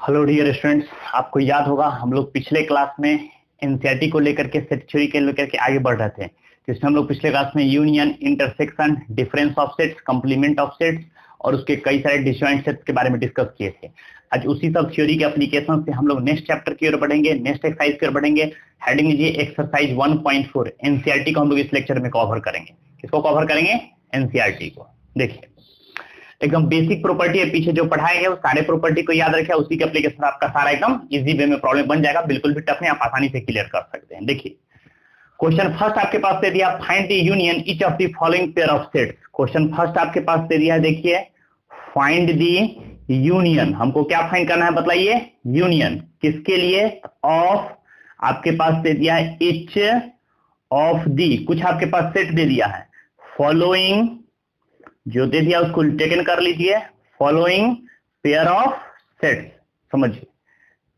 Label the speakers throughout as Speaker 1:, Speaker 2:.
Speaker 1: Hello dear students, आपको याद होगा हम लोग पिछले क्लास में एनसीईआरटी को लेकर के सेट थ्योरी के लेकर के आगे बढ़ रहे थे। तो इसमें हम लोग पिछले क्लास में union, intersection, difference of sets, complement of sets और उसके कई सारे डिसजॉइंट सेट्स के बारे में डिस्कस किए थे। आज उसी सब थ्योरी के एप्लीकेशन से हम लोग नेक्स्ट चैप्टर की ओर बढ़ेंगे, नेक्स्ट एक्सरसाइज की ओर बढ़ेंगे। हेडिंग लीजिए एक्सरसाइज 1.4। एनसीईआरटी को हम लोग इस लेक्चर में कवर करेंगे। किसको कवर करेंगे? एनसीईआरटी को। देखिए, एकदम बेसिक प्रॉपर्टी है, पीछे जो पढ़ाए गए वो सारे प्रॉपर्टी को याद रखे, उसी के एप्लीकेशन आपका सारा एकदम इजी वे में प्रॉब्लम बन जाएगा। बिल्कुल भी टफ नहीं, आप आसानी से क्लियर कर सकते हैं। देखिए, क्वेश्चन फर्स्ट आपके पास दे दिया, find the union each of the following pair of sets. Question first आपके पास दे दिया है, देखिए, फाइंड द यूनियन। हमको क्या फाइंड करना है बताइए? यूनियन किसके लिए? ऑफ, आपके पास दे दिया है ईच ऑफ दी, कुछ आपके पास सेट दे दिया है, फॉलोइंग जो दे दिया उसको टेकन कर लीजिए, फॉलोइंग पेयर ऑफ सेट्स। समझिए,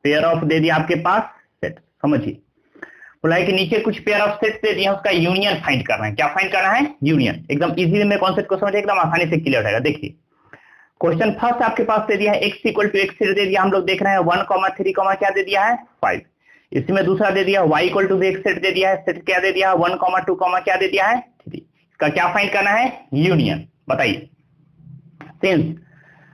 Speaker 1: पेयर ऑफ दे दिया आपके पास सेट। समझिए, बोला है कि नीचे कुछ पेयर ऑफ सेट्स दे दिया, उसका यूनियन फाइंड करना है। क्या फाइंड करना है? यूनियन। एकदम इजी में कॉन्सेप्ट को समझिए, एकदम आसानी से क्लियर हो जाएगा। देखिए, क्वेश्चन फर्स्ट आपके पास दे दिया है x इक्वल टू x दे दिया, हम लोग देख रहे हैं 1, 3, क्या दे दिया है? 5। इसमें दूसरा दे दिया y equal to x set दे दिया है, सेट क्या दे दिया? 1, 2, क्या दे दिया है? 3। इसका क्या फाइंड करना है? यूनियन। बताइए, सिंस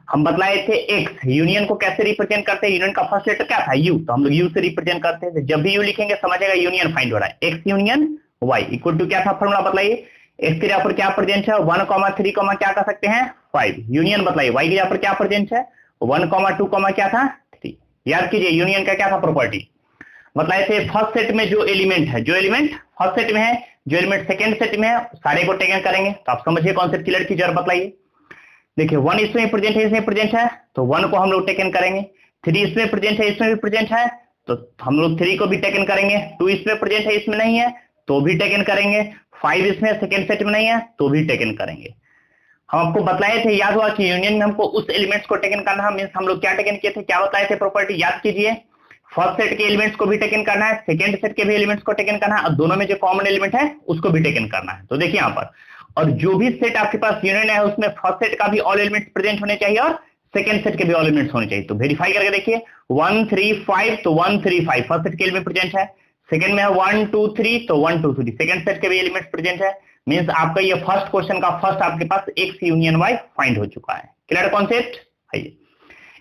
Speaker 1: हम बतलाए थे x, यूनियन को कैसे रिप्रेजेंट करते हैं? यूनियन का फर्स्ट लेटर क्या था? u, तो हम लोग u से रिप्रेजेंट करते हैं। जब भी u लिखेंगे समझेगा यूनियन फाइंड हो रहा है। x union y equal to क्या था फॉर्मूला बताइए? x के जगह पर क्या प्रेजेंट है? 1, 3, क्या कर सकते हैं? 5। यूनियन बताइए, y के जगह पर क्या प्रेजेंट है? 1, 2, क्या था? 3। याद कीजिए, यूनियन का क्या था प्रॉपर्टी? बताए थे फर्स्ट सेट में जो एलिमेंट है, जो एलिमेंट फर्स्ट सेट में है, जो एलिमेंट सेकंड सेट में है, सारे को टेकन करेंगे। तो आप समझिए कॉन्सेप्ट क्लियर कीजिए और बताइए। देखिए, 1 इसमें प्रेजेंट है, इसमें प्रेजेंट है, तो 1 को हम लोग टेकन करेंगे। 3 इसमें प्रेजेंट है, इसमें भी प्रेजेंट है, तो हम लोग 3 को भी टेकन करेंगे। 2 इसमें प्रेजेंट है, इसमें नहीं है, तो भी टेकन करेंगे। 5 इसमें सेकंड सेट में नहीं है, तो भी टेकन करेंगे। हम आपको बताए थे, याद हुआ कि यूनियन में हमको उस एलिमेंट्स को टेकन करना है। मींस हम लोग क्या टेकन किए थे, क्या बताए थे प्रॉपर्टी? याद कीजिए, फर्स्ट सेट के एलिमेंट्स को भी टेकन करना है, सेकंड सेट के भी एलिमेंट्स को टेकन करना है, और दोनों में जो कॉमन एलिमेंट है उसको भी टेकन करना है। तो देखिए यहाँ पर, और जो भी सेट आपके पास यूनियन है उसमें फर्स्ट सेट का भी ऑल एलिमेंट्स प्रेजेंट होने चाहिए और सेकंड सेट के भी ऑल एलिमेंट्स होने चाहिए। तो वेरीफाई करके देखिए, 1, 3, 5, तो 1, 3, 5 फर्स्ट सेट के एलिमेंट प्रेजेंट है। सेकंड में है 1, 2, 3, तो 1, 2, 3 सेकंड सेट के भी एलिमेंट्स प्रेजेंट है। मींस आपका ये फर्स्ट क्वेश्चन का फर्स्ट आपके पास x यूनियन y फाइंड हो चुका है। Clear concept? आइए,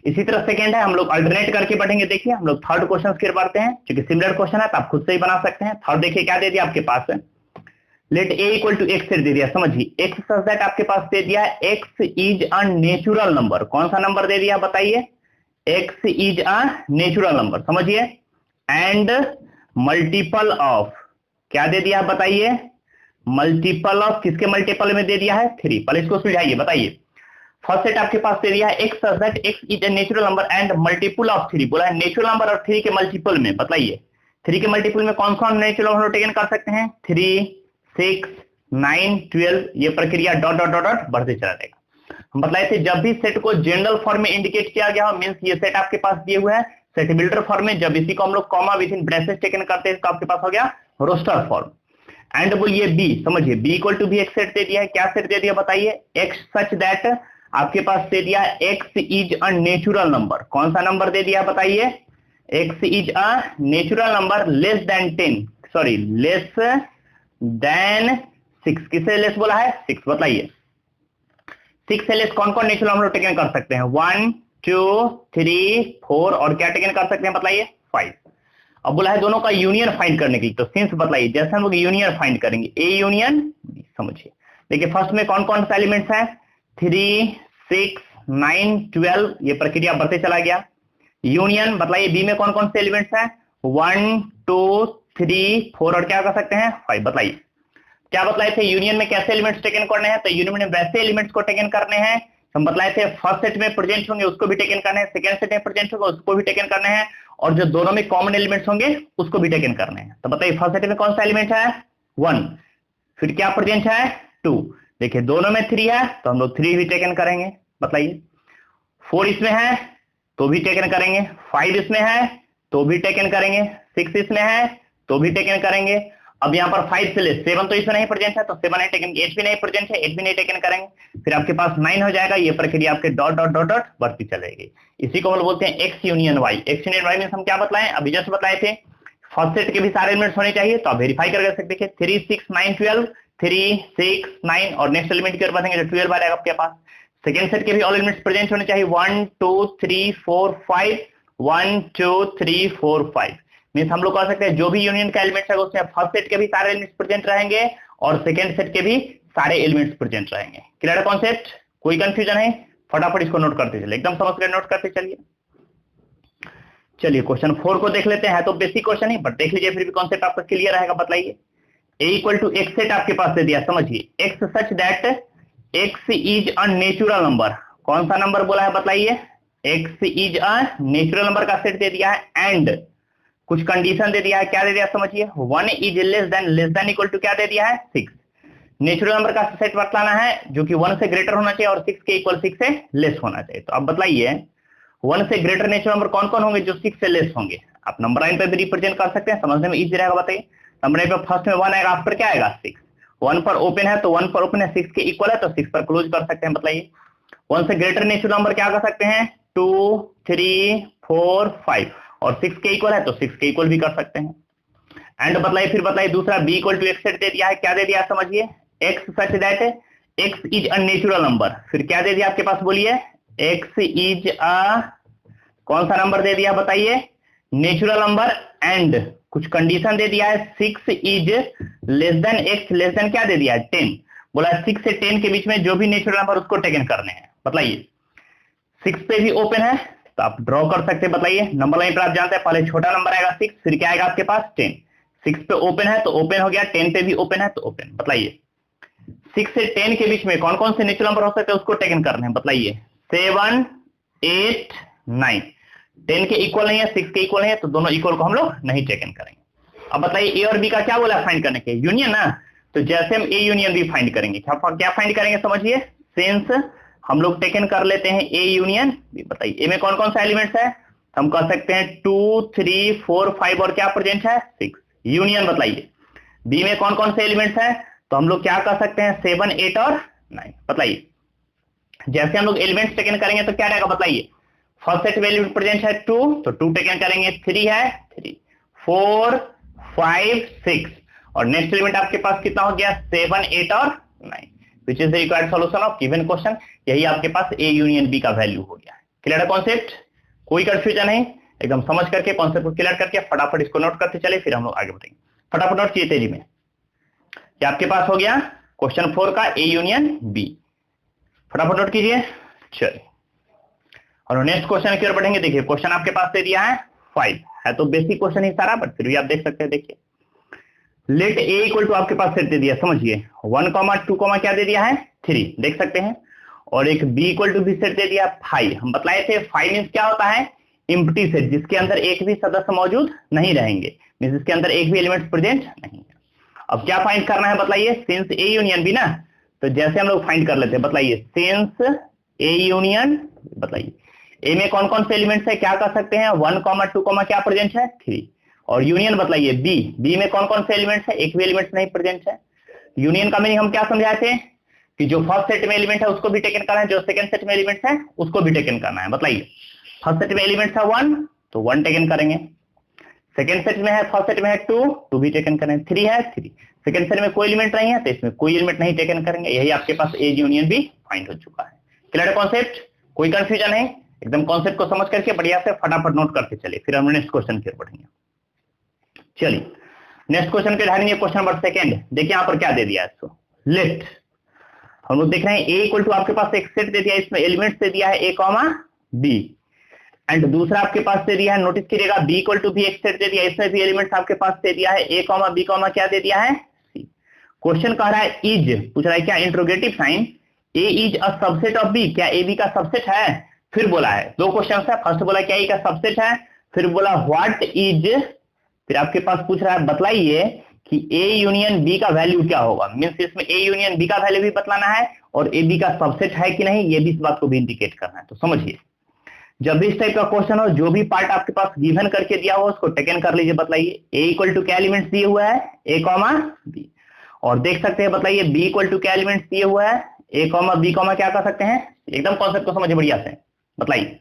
Speaker 1: इसी तरह सेकंड है, हम लोग अल्टरनेट करके बढ़ेंगे। देखिए, हम लोग थर्ड क्वेश्चन की ओर बढ़ते हैं, क्योंकि सिमिलर क्वेश्चन है तो आप खुद से ही बना सकते हैं। थर्ड देखिए क्या दे दिया आपके पास है, let a equal to x दे दिया। समझिए, x सच दैट आपके पास दे दिया x is a natural number. कौन सा नंबर दे दिया बताइए? x is a natural number. समझिए, एंड मल्टीपल ऑफ, क्या दे दिया बताइए? मल्टीपल ऑफ, किसके मल्टीपल में दे दिया है? 3। पहले इसको सुलझाइए, बताइए। फर्स्ट सेट आपके पास दे दिया है x such that x is a natural number and multiple of 3। बोला है नेचुरल नंबर और 3 के मल्टीपल में। बताइए, 3 के मल्टीपल में कौन कौन नेचुरल नंबर टेकन कर सकते हैं? 3, 6, 9, 12, ये प्रक्रिया डॉट डॉट डॉट डॉट बढ़ते चला जाएगा। हम बताए थे, जब भी सेट को जनरल फॉर्म में इंडिकेट किया गया हो, मींस ये सेट आपके पास दिए हुए है सेट बिल्डर फॉर्म में, जब इसी को हम लोग comma with in braces taken करते हैं तो आपके पास हो गया रोस्टर फॉर्म। एंड बोलिए b, समझिए b इक्वल टू भी एक सेट दे दिया है। क्या सेट दे दिया बताइए? x सच दैट आपके पास दे दिया x is a natural number. कौन सा नंबर दे दिया बताइए? x is a natural number less than 10, sorry less than 6। किससे लेस बोला है? 6। बताइए, 6 से लेस कौन कौन नेचुरल नंबर टेकन कर सकते हैं? 1, 2, 3, 4 और क्या टेकन कर सकते हैं बताइए? 5। अब बोला है दोनों का यूनियन फाइंड करने की, तो सिंस बताइए, जैसे हम लोग यूनियन फाइंड करेंगे, ए यूनियन बी। समझिए, देखिए फर्स्ट में कौन कौन सा एलिमेंट्स है? 3, 6, 9, 12, ये प्रक्रिया बढ़ते चला गया। यूनियन बताइए, बी में कौन कौन से एलिमेंट्स है? 1, 2, 3, 4 और क्या कर सकते हैं? 5। बताइए, क्या बतलाए थे यूनियन में कैसे एलिमेंट्स टेकन करने हैं? तो यूनियन में वैसे एलिमेंट्स को टेकन करने हैं हम बतलाए थे, फर्स्ट सेट में प्रेजेंट होंगे उसको भी टेकन करने हैं, सेकंड सेट में प्रेजेंट होंगे उसको भी टेकन करने हैं, और जो दोनों में कॉमन एलिमेंट्स होंगे उसको भी टेकन करने हैं। तो बताइए, फर्स्ट सेट में कौन सा एलिमेंट है? 1, फिर क्या प्रेजेंट है? 2। देखिए, दोनों में 3 है तो हम लोग 3 भी टेकन करेंगे। बताइए, 4 इसमें है तो भी टेकन करेंगे, 5 इसमें है तो भी टेकन करेंगे, 6 इसमें है तो भी टेकन करेंगे, अब यहाँ पर 5 से लेस 7 तो इसमें नहीं प्रेजेंट है, तो 7 नहीं टेकन, 8 भी नहीं प्रेजेंट है, 8 भी नहीं टेकन करेंगे, फिर आपके पास 9 हो जाएगा। ये प्रक्रिया आपके डॉट डॉट डॉट डॉट बढ़ती चलेगी। इसी को हम लोग बोलते हैं x union y. X union y में हम क्या बताएं, अभी जस्ट बताए थे, फर्स्ट सेट के भी सारे एलिमेंट्स होने चाहिए, तो आप वेरीफाई कर सकते हैं 3 6 9 12, 3 6 9 और नेक्स्ट एलिमेंट की ओर बढ़ेंगे तो 12 आ जाएगा आपके पास। सेकेंड सेट के भी ऑल एलिमेंट्स प्रेजेंट होने चाहिए, 1 2 3 4 5, 1 2 3 4 5। मीन्स हम लोग कह सकते हैं जो भी यूनियन का एलिमेंट्स है उसमें फर्स्ट सेट के भी सारे एलिमेंट्स प्रेजेंट रहेंगे और सेकेंड सेट के भी सारे एलिमेंट्स प्रेजेंट रहेंगे। क्लियर है कॉन्सेप्ट? कोई कंफ्यूजन है? फटाफट इसको नोट करते चलिए, एकदम समझ कर नोट करते चलिए। चलिए क्वेश्चन 4 को देख लेते हैं। तो बेसिक क्वेश्चन ही, बट देख लीजिए फिर भी कॉन्सेप्ट आपका क्लियर रहेगा। बताइए, a equal to x set आपके पास दे दिया, समझिए, x such that x is a natural number. कौन सा नंबर बोला है बताइए? X is a natural number का सेट दे दिया है एंड कुछ कंडीशन दे दिया है। क्या दे दिया समझिए, 1 is less than equal to क्या दे दिया है 6। नेचुरल नंबर का सेट बतलाना है जो कि 1 से ग्रेटर होना चाहिए और 6 के इक्वल 6 से लेस होना चाहिए। तो आप बताइए 1 से ग्रेटर नेचुरल नंबर कौन कौन होंगे जो 6 से लेस होंगे? आप नंबर लाइन पे भी रिप्रेजेंट कर सकते हैं, समझने में इजी रहेगा। बताइए, नंबर लाइन पे फर्स्ट में 1 आएगा, आफ्टर क्या आएगा 6। 1 पर ओपन है तो 1 पर ओपन है, 6 के इक्वल है तो 6 पर क्लोज कर सकते हैं। बताइए 1 से ग्रेटर नेचुरल नंबर क्या कर सकते हैं? 2 3 4 5 और 6 के इक्वल है तो 6 के इक्वल भी कर सकते हैं। एंड बताइए, फिर बताइए दूसरा b equal to x set दे दिया है। क्या दे दिया समझिए, x such that x is a natural number. फिर क्या दे दिया आपके पास बोलिए, x इज अ कौन सा नंबर दे दिया बताइए? नेचुरल नंबर एंड कुछ कंडीशन दे दिया है, 6 is less than x, less than क्या दे दिया है 10। बोला 6 से 10 के बीच में जो भी नेचुरल नंबर उसको टेकन करने हैं। बताइए 6 पे भी ओपन है तो आप ड्रॉ कर सकते हैं। बताइए नंबर लाइन पर आप जानते हैं पहले छोटा नंबर आएगा 6, फिर क्या आएगा आपके पास 10। 6 पे ओपन है तो ओपन हो गया, 10 पे भी ओपन है तो ओपन। बताइए 6 से 10 के बीच में कौन कौन से नेचुरल नंबर हो सकते हैं उसको टेकन करने हैं। बताइए 7 8 9। 10 के इक्वल नहीं है, 6 के इक्वल नहीं है, तो दोनों इक्वल को हम लोग नहीं टेकन करेंगे। अब बताइए ए और बी का क्या बोला फाइंड करने के? यूनियन ना, तो जैसे हम ए यूनियन बी फाइंड करेंगे, क्या फाइंड करेंगे समझिए, सिंस हम लोग टेकन कर लेते हैं ए यूनियन बी। बताइए ए में कौन कौन सा एलिमेंट्स है? हम कह सकते हैं 2 3 4 5 और क्या प्रेजेंट है 6। यूनियन बताइए बी में कौन कौन से एलिमेंट्स है? तो हम लोग क्या कर सकते हैं 7 8 और 9। बताइए जैसे हम लोग एलिमेंट्स टेकन करेंगे तो क्या रहेगा बताइए, फर्स्ट सेट में एलिमेंट प्रेजेंट है 2 तो 2 टेकन करेंगे, 3 है 3, 4 5 6 और नेक्स्ट एलिमेंट आपके पास कितना हो गया 7 8 और 9, विच is the required solution of given question. यही आपके पास ए यूनियन बी का वैल्यू हो गया। क्लियर है कॉन्सेप्ट? कोई कंफ्यूजन है? एकदम समझ करके कॉन्सेप्ट को क्लियर करके फटाफट इसको नोट करते चले, फिर हम लोग आगे बढ़ेंगे। फटाफट नोट कीजिए तेजी में। क्या आपके पास हो गया क्वेश्चन 4 का ए यूनियन बी? फटाफट नोट कीजिए। चलिए और नेक्स्ट क्वेश्चन की ओर बढ़ेंगे। देखिए क्वेश्चन आपके पास दे दिया है 5 है, तो बेसिक क्वेश्चन ही सारा, बट फिर भी आप देख सकते हैं। देखिए लेट ए इक्वल टू आपके पास सेट दे दिया, समझिए 1 2 क्या दे दिया है 3, देख सकते हैं, और एक बी इक्वल टू भी सेट दे दिया 5। हम बतलाए थे 5 मींस क्या होता है, एम्प्टी सेट, जिसके अंदर एक भी सदस्य मौजूद नहीं रहेंगे, मींस इसके अंदर एक भी एलिमेंट प्रेजेंट नहीं है। अब क्या फाइंड करना है बताइए, सिंस ए यूनियन बी ना, तो जैसे हम लोग फाइंड कर लेते हैं। बताइए सिंस ए यूनियन, बताइए ए में कौन कौन से एलिमेंट्स है? क्या कर सकते हैं 1 2 क्या प्रेजेंट है 3, और यूनियन बताइए बी में कौन कौन से एलिमेंट्स है? एक भी एलिमेंट्स नहीं प्रेजेंट है। यूनियन का मीनिंग हम क्या समझाए थे कि जो फर्स्ट सेट में एलिमेंट है उसको भी टेकन करना है, जो सेकंड सेट में एलिमेंट्स है उसको भी टेकन करना है। बताइए फर्स्ट सेट में एलिमेंट्स है 1 तो 1 टेकन करेंगे, सेकंड सेट में है फर्स्ट सेट में है 2 भी टेकन करेंगे, 3 है 3, सेकंड सेट में कोई एलिमेंट नहीं है तो इसमें कोई एलिमेंट नहीं टेकन करेंगे। यही आपके पास ए यूनियन भी फाइंड हो चुका है। क्लियर है कॉन्सेप्ट? कोई कंफ्यूजन है? एकदम कॉन्सेप्ट को समझ करके बढ़िया से फटाफट नोट करते चले, फिर हम नेक्स्ट क्वेश्चन की ओर बढ़ेंगे। चलिए नेक्स्ट क्वेश्चन पे ध्यान, क्वेश्चन नंबर सेकंड। देखिए यहाँ पर क्या दे दिया है, इसको लेट हम लोग देख रहे हैं ए इक्वल टू आपके पास एक सेट दे दिया, इसमें एलिमेंट्स दे दिया है ए कॉमा बी, एंड दूसरा आपके पास दे दिया है, नोटिस करिएगा बी इक्वल टू भी एक सेट दे दिया, इसमें भी एलिमेंट्स आपके पास दे दिया है ए कॉमा बी कॉमा क्या दे दिया है सी। क्वेश्चन कह रहा है इज, पूछ रहा है क्या interrogative sign, A is a subset of B, क्या ए बी का सबसेट है? फिर बोला है दो क्वेश्चन है, फर्स्ट बोला क्या ए का सबसेट है, फिर बोला व्हाट इज, फिर आपके पास पूछ रहा है बतलाइए कि ए यूनियन बी का वैल्यू क्या होगा। मींस इसमें ए यूनियन बी का वैल्यू भी बतलाना है और ए बी का सबसेट है कि नहीं ये भी इस बात को भी इंडिकेट करना है। तो समझिए जब भी इस टाइप का क्वेश्चन हो, जो भी पार्ट आपके पास गिवन करके दिया हो उसको टेकन कर लीजिए। बताइए ए इक्वल टू क्या एलिमेंट्स दिए हुआ है, ए कॉमा बी, और देख सकते हैं बताइए बी इक्वल टू क्या एलिमेंट्स दिए हुआ है, ए कॉमा बी कॉमा क्या कर सकते हैं, एकदम कॉन्सेप्ट को समझिए बढ़िया से। बताइए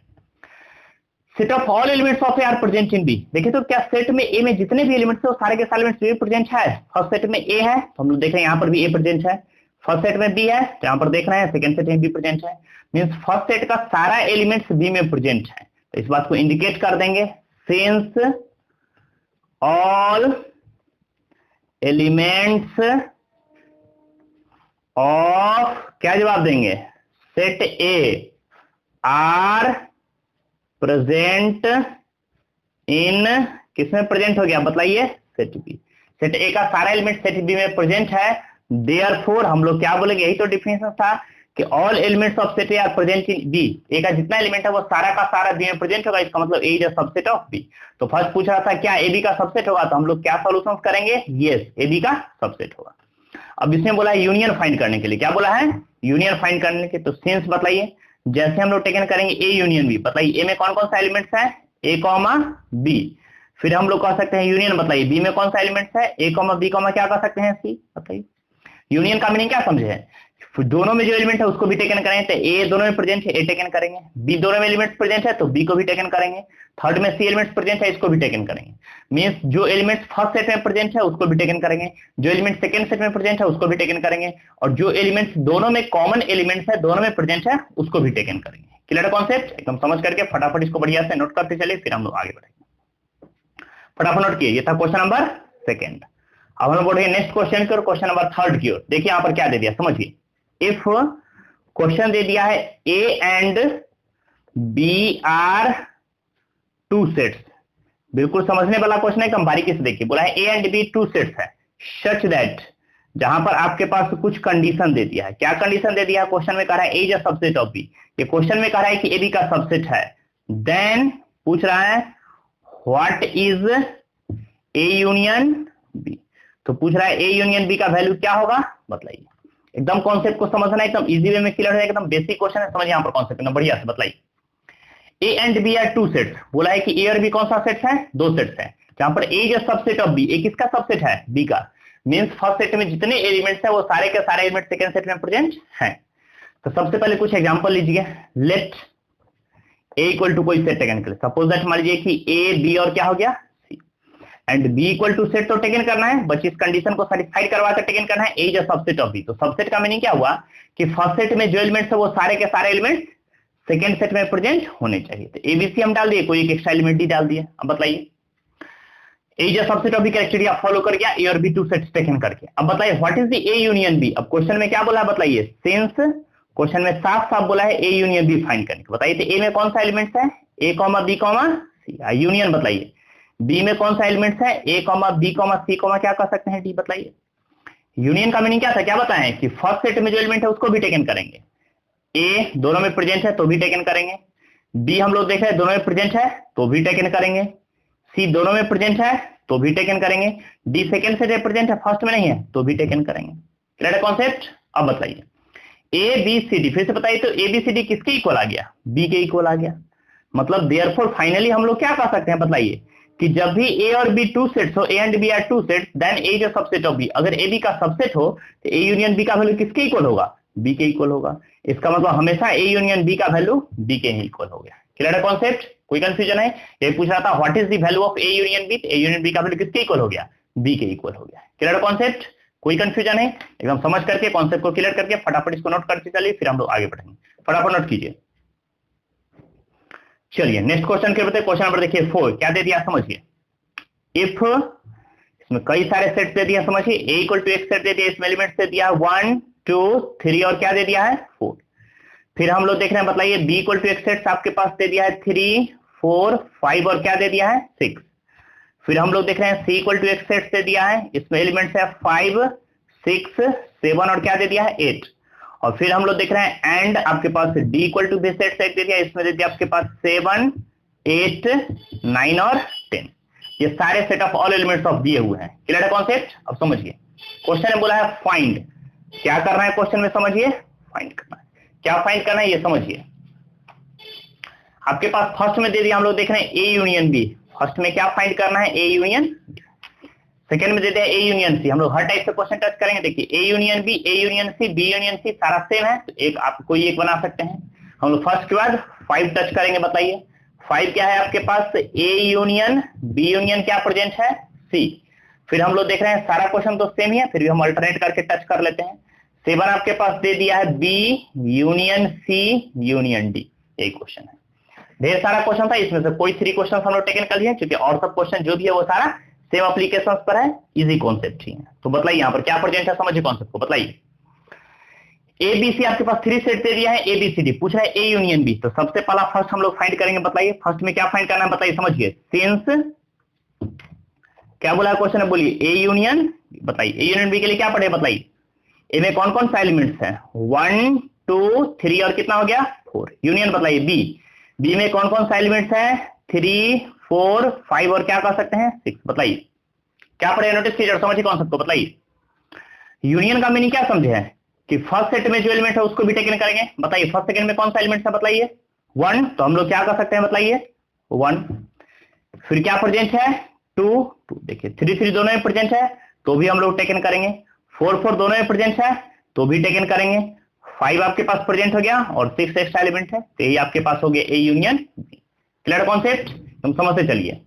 Speaker 1: set of all elements of A are present in B. देखिए तो क्या सेट में ए में जितने भी एलिमेंट्स है वो सारे के सारे एलिमेंट्स बी प्रेजेंट है। फर्स्ट सेट में ए है तो हम लोग देख रहे हैं यहाँ पर भी ए प्रेजेंट है, फर्स्ट सेट में बी है तो यहाँ पर देख रहे हैं सेकंड सेट में बी प्रेजेंट है, मींस फर्स्ट सेट का सारा एलिमेंट्स बी में प्रेजेंट है। तो इस बात को इंडिकेट कर देंगे, सिंस ऑल एलिमेंट्स ऑफ, क्या जवाब देंगे, सेट ए आर प्रेजेंट इन, किसमें प्रेजेंट हो गया बताइए, सेट बी। सेट ए का सारा एलिमेंट सेट बी में प्रेजेंट है, देयरफॉर हम लोग क्या बोलेंगे, यही तो डिफिनेशन था कि all elements of set a are present in b. A का जितना एलिमेंट है वो सारा का सारा बी में प्रेजेंट होगा, इसका मतलब a is a subset of b. तो फर्स्ट पूछ रहा था क्या ए बी का सबसेट होगा, तो हम लोग क्या सॉल्यूशंस करेंगे, यस ए बी का सबसेट होगा। अब इसने बोला है यूनियन फाइंड करने के लिए, क्या बोला है, यूनियन फाइंड करने के, तो सिंस बताइए जैसे हम लोग टेकन करेंगे ए यूनियन बी, बताइए ए में कौन कौन सा एलिमेंट्स है, ए कॉमा बी, फिर हम लोग कह सकते हैं यूनियन, बताइए बी में कौन सा एलिमेंट्स है, ए कॉमा बी कॉमा क्या कर सकते हैं, सी। बताइए यूनियन का मीनिंग क्या समझे है, दोनों में जो एलिमेंट है उसको भी टेकन करेंगे, तो ए दोनों में प्रेजेंट है ए टेकन करेंगे, बी दोनों में एलिमेंट्स प्रेजेंट है तो बी को भी टेकन करेंगे, थर्ड में सी एलिमेंट्स प्रेजेंट है इसको भी टेकन करेंगे। मींस जो एलिमेंट्स फर्स्ट सेट में प्रेजेंट है उसको भी टेकन करेंगे, जो एलिमेंट सेकंड सेट में प्रेजेंट है उसको भी टेकन करेंगे, और जो एलिमेंट्स दोनों में कॉमन एलिमेंट्स है दोनों में प्रेजेंट है उसको भी टेकन करेंगे। क्लियर कॉन्सेप्ट, एकदम समझ करके फटाफट इसको बढ़िया से नोट करते चलिए, फिर हम लोग आगे बढ़ेंगे। फटाफट नोट किए, ये था क्वेश्चन नंबर सेकंड। अब हम लोग बढ़ेंगे नेक्स्ट क्वेश्चन की ओर, क्वेश्चन नंबर थर्ड की ओर। देखिए यहाँ पर क्या दे दिया समझिए, इफ क्वेश्चन दे दिया है A and B are two sets, बिल्कुल समझने वाला क्वेश्चन है, एकदम बारीकी से देखिए। बोला है A and B two sets है, सच दैट, जहां पर आपके पास कुछ कंडीशन दे दिया है। क्या कंडीशन दे दिया है, क्वेश्चन में कह रहा है a is a subset of b, ये क्वेश्चन में कह रहा है कि ए बी का सबसेट है। देन पूछ रहा है what is a union b, तो पूछ रहा है ए यूनियन बी का वैल्यू क्या होगा, बताइए। एकदम कॉन्सेप्ट को समझना, एकदम इजी वे में क्लियर है, एकदम बेसिक क्वेश्चन है, समझिए यहाँ पर कॉन्सेप्ट एकदम बढ़िया से। बताइए A and B are two sets, बोला है कि ए और बी कौन सा सेट है, दो सेट्स है, जहां पर a is a subset of b, a किसका सबसेट है, बी का, मींस फर्स्ट सेट में जितने एलिमेंट्स है वो सारे के सारे एलिमेंट सेकंड सेट में प्रेजेंट हैं। तो सबसे पहले कुछ एग्जांपल लीजिए, लेट ए इक्वल टू कोई सेट टेकन कर, सपोज दैट मान लीजिए कि ए बी और क्या हो गया c, and b equal to set तो टेकन करना है, बस इस कंडीशन को सेटिस्फाई करवा कर टेकन करना है, a is a subset of b. तो सबसेट का मीनिंग क्या हुआ कि फर्स्ट सेट में जो एलिमेंट्स है वो सारे के सारे एलिमेंट्स सेकंड सेट में प्रेजेंट होने चाहिए। तो एबीसी हम डाल दिए, कोई एक एक्स्ट्रा एलिमेंट ही डाल दिए। अब बताइए a is a subset of b criteria follow कर गया, ए और बी टू सेट्स टेकन करके। अब बताइए what is the A union B, अब क्वेश्चन में क्या बोला है बताइए, सिंस क्वेश्चन में साफ साफ बोला है ए यूनियन बी फाइंड करने को। बताइए तो ए में कौन सा एलिमेंट्स है, ए कॉमा बी कॉमा सी, यूनियन बताइए बी में कौन सा एलिमेंट्स है, ए comma B comma C comma क्या कर सकते हैं डी। बताइए यूनियन का मीनिंग क्या था, क्या बताएं कि फर्स्ट सेट में जो एलिमेंट है उसको भी टेकन करेंगे, ए दोनों में प्रेजेंट है तो भी टेकन करेंगे, बी हम लोग देख रहे हैं दोनों में प्रेजेंट है तो भी टेकन करेंगे, सी दोनों में प्रेजेंट है तो भी टेकन करेंगे, डी सेकंड से प्रेजेंट है फर्स्ट में नहीं है तो भी टेकन करेंगे। Clear concept. अब बताइए ए बी सी डी, फिर से बताइए तो ए बी सी डी किसके इक्वल आ गया, बी के इक्वल आ गया। मतलब देयरफॉर फाइनली हम लोग क्या कह सकते हैं, बताइए कि जब भी ए और बी टू सेट्स हो, A and B are two sets, then A is a subset of B. अगर ए बी का सबसेट हो तो ए यूनियन बी का वैल्यू किसके इक्वल होगा, बी के इक्वल होगा। इसका मतलब हमेशा ए यूनियन बी का वैल्यू बी के ही इक्वल हो गया। क्लियर कॉन्सेप्ट, कोई कंफ्यूजन है। ये पूछ रहा था what is the value of A union B, A union B का वैल्यू किसके इक्वल हो गया, बी के इक्वल हो गया। क्लियर कॉन्सेप्ट, कोई कंफ्यूजन है, एकदम समझ करके कॉन्सेप्ट को क्लियर करके फटाफट इसको नोट करते चलिए, फिर हम लोग आगे बढ़ेंगे। फटाफट नोट कीजिए। चलिए नेक्स्ट क्वेश्चन के बताइए, क्वेश्चन नंबर देखिए 4, क्या दे दिया समझिए। इफ इसमें कई सारे सेट दे दिया, समझिए ए इक्वल टू एक सेट दे दिया, इसमें एलिमेंट्स दे दिया 1 2 3 और क्या दे दिया है 4। फिर हम लोग देख रहे हैं, बताइए बी इक्वल टू एक सेट आपके पास दे दिया है 3 4 5 और क्या दे दिया है 6। फिर हम लोग देख रहे हैं सी इक्वल टू एक सेट दे दिया है, इसमें एलिमेंट्स है 5 6 7 और क्या दे दिया है 8। और फिर हम लोग देख रहे हैं एंड आपके पास d equal to b set दे दिया, इसमें दे दिया आपके पास 7 8 9 और 10। ये सारे set of all elements of दिए हुए हैं। क्लियर है कॉन्सेप्ट। अब समझिए क्वेश्चन में बोला है फाइंड, क्या करना है क्वेश्चन में, समझिए फाइंड करना है। क्या फाइंड करना है ये समझिए। आपके पास फर्स्ट में दे दिया, हम लोग देख रहे हैं ए यूनियन बी। फर्स्ट में क्या फाइंड करना है, ए यूनियन। सेकंड में दे दिया ए यूनियन सी। हम लोग हर टाइप से क्वेश्चन टच करेंगे। देखिए A union B, A union C, B union C, सारा सेम है, तो एक आप कोई एक बना सकते हैं। हम लोग फर्स्ट के बाद 5 टच करेंगे। बताइए 5 क्या है आपके पास, ए यूनियन बी यूनियन क्या प्रेजेंट है, सी। फिर हम लोग देख रहे हैं सारा क्वेश्चन तो सेम ही है, फिर भी हम अल्टरनेट करके टच कर लेते हैं। 7 आपके पास दे दिया है B union C union D, यही क्वेश्चन है। ढेर सारा क्वेश्चन था, इसमें से कोई 3 क्वेश्चन हम लोग टेकन कर लिए, क्योंकि और सब क्वेश्चन जो भी है वो सारा सेम एप्लीकेशंस पर है, इजी कॉन्सेप्ट ही है। तो बताइए यहाँ पर क्या प्रेजेंट है, समझिए कॉन्सेप्ट को। बताइए एबीसी आपके पास 3 सेट दे दिया है, एबीसीडी पूछ रहा है ए यूनियन बी। तो सबसे पहला फर्स्ट हम लोग फाइंड करेंगे। बताइए फर्स्ट में क्या फाइंड करना है, बताइए समझिए। सिंस क्या बोला क्वेश्चन है, बोलिए ए यूनियन। बताइए ए यूनियन बी के लिए क्या पढ़े, बताइए ए में कौन कौन सा एलिमेंट्स है, 1 2 3 और कितना हो गया 4। यूनियन बताइए बी, बी में कौन कौन सा एलिमेंट्स है, 3 4 5 और क्या कर सकते हैं 6। बताइए क्या पढ़े, नोटिस कीजिए, समझिए कॉन्सेप्ट को। बताइए यूनियन का मीनिंग क्या समझे है कि फर्स्ट सेट में जो एलिमेंट है उसको भी टेकन करेंगे। बताइए फर्स्ट सेकंड में कौन सा एलिमेंट है, बताइए 1, तो हम लोग क्या कर सकते हैं, बताइए 1। फिर क्या प्रेजेंट है 2 2, देखिए 3 3 दोनों में प्रेजेंट है तो भी हम लोग टेकन करेंगे। 4 4 दोनों में प्रेजेंट है तो भी टेकन करेंगे। 5 आपके पास प्रेजेंट हो गया और 6 एक्स्ट्रा एलिमेंट है, तो यही आपके पास हो गया A union B. Clear concept, तुम समझते चलिए।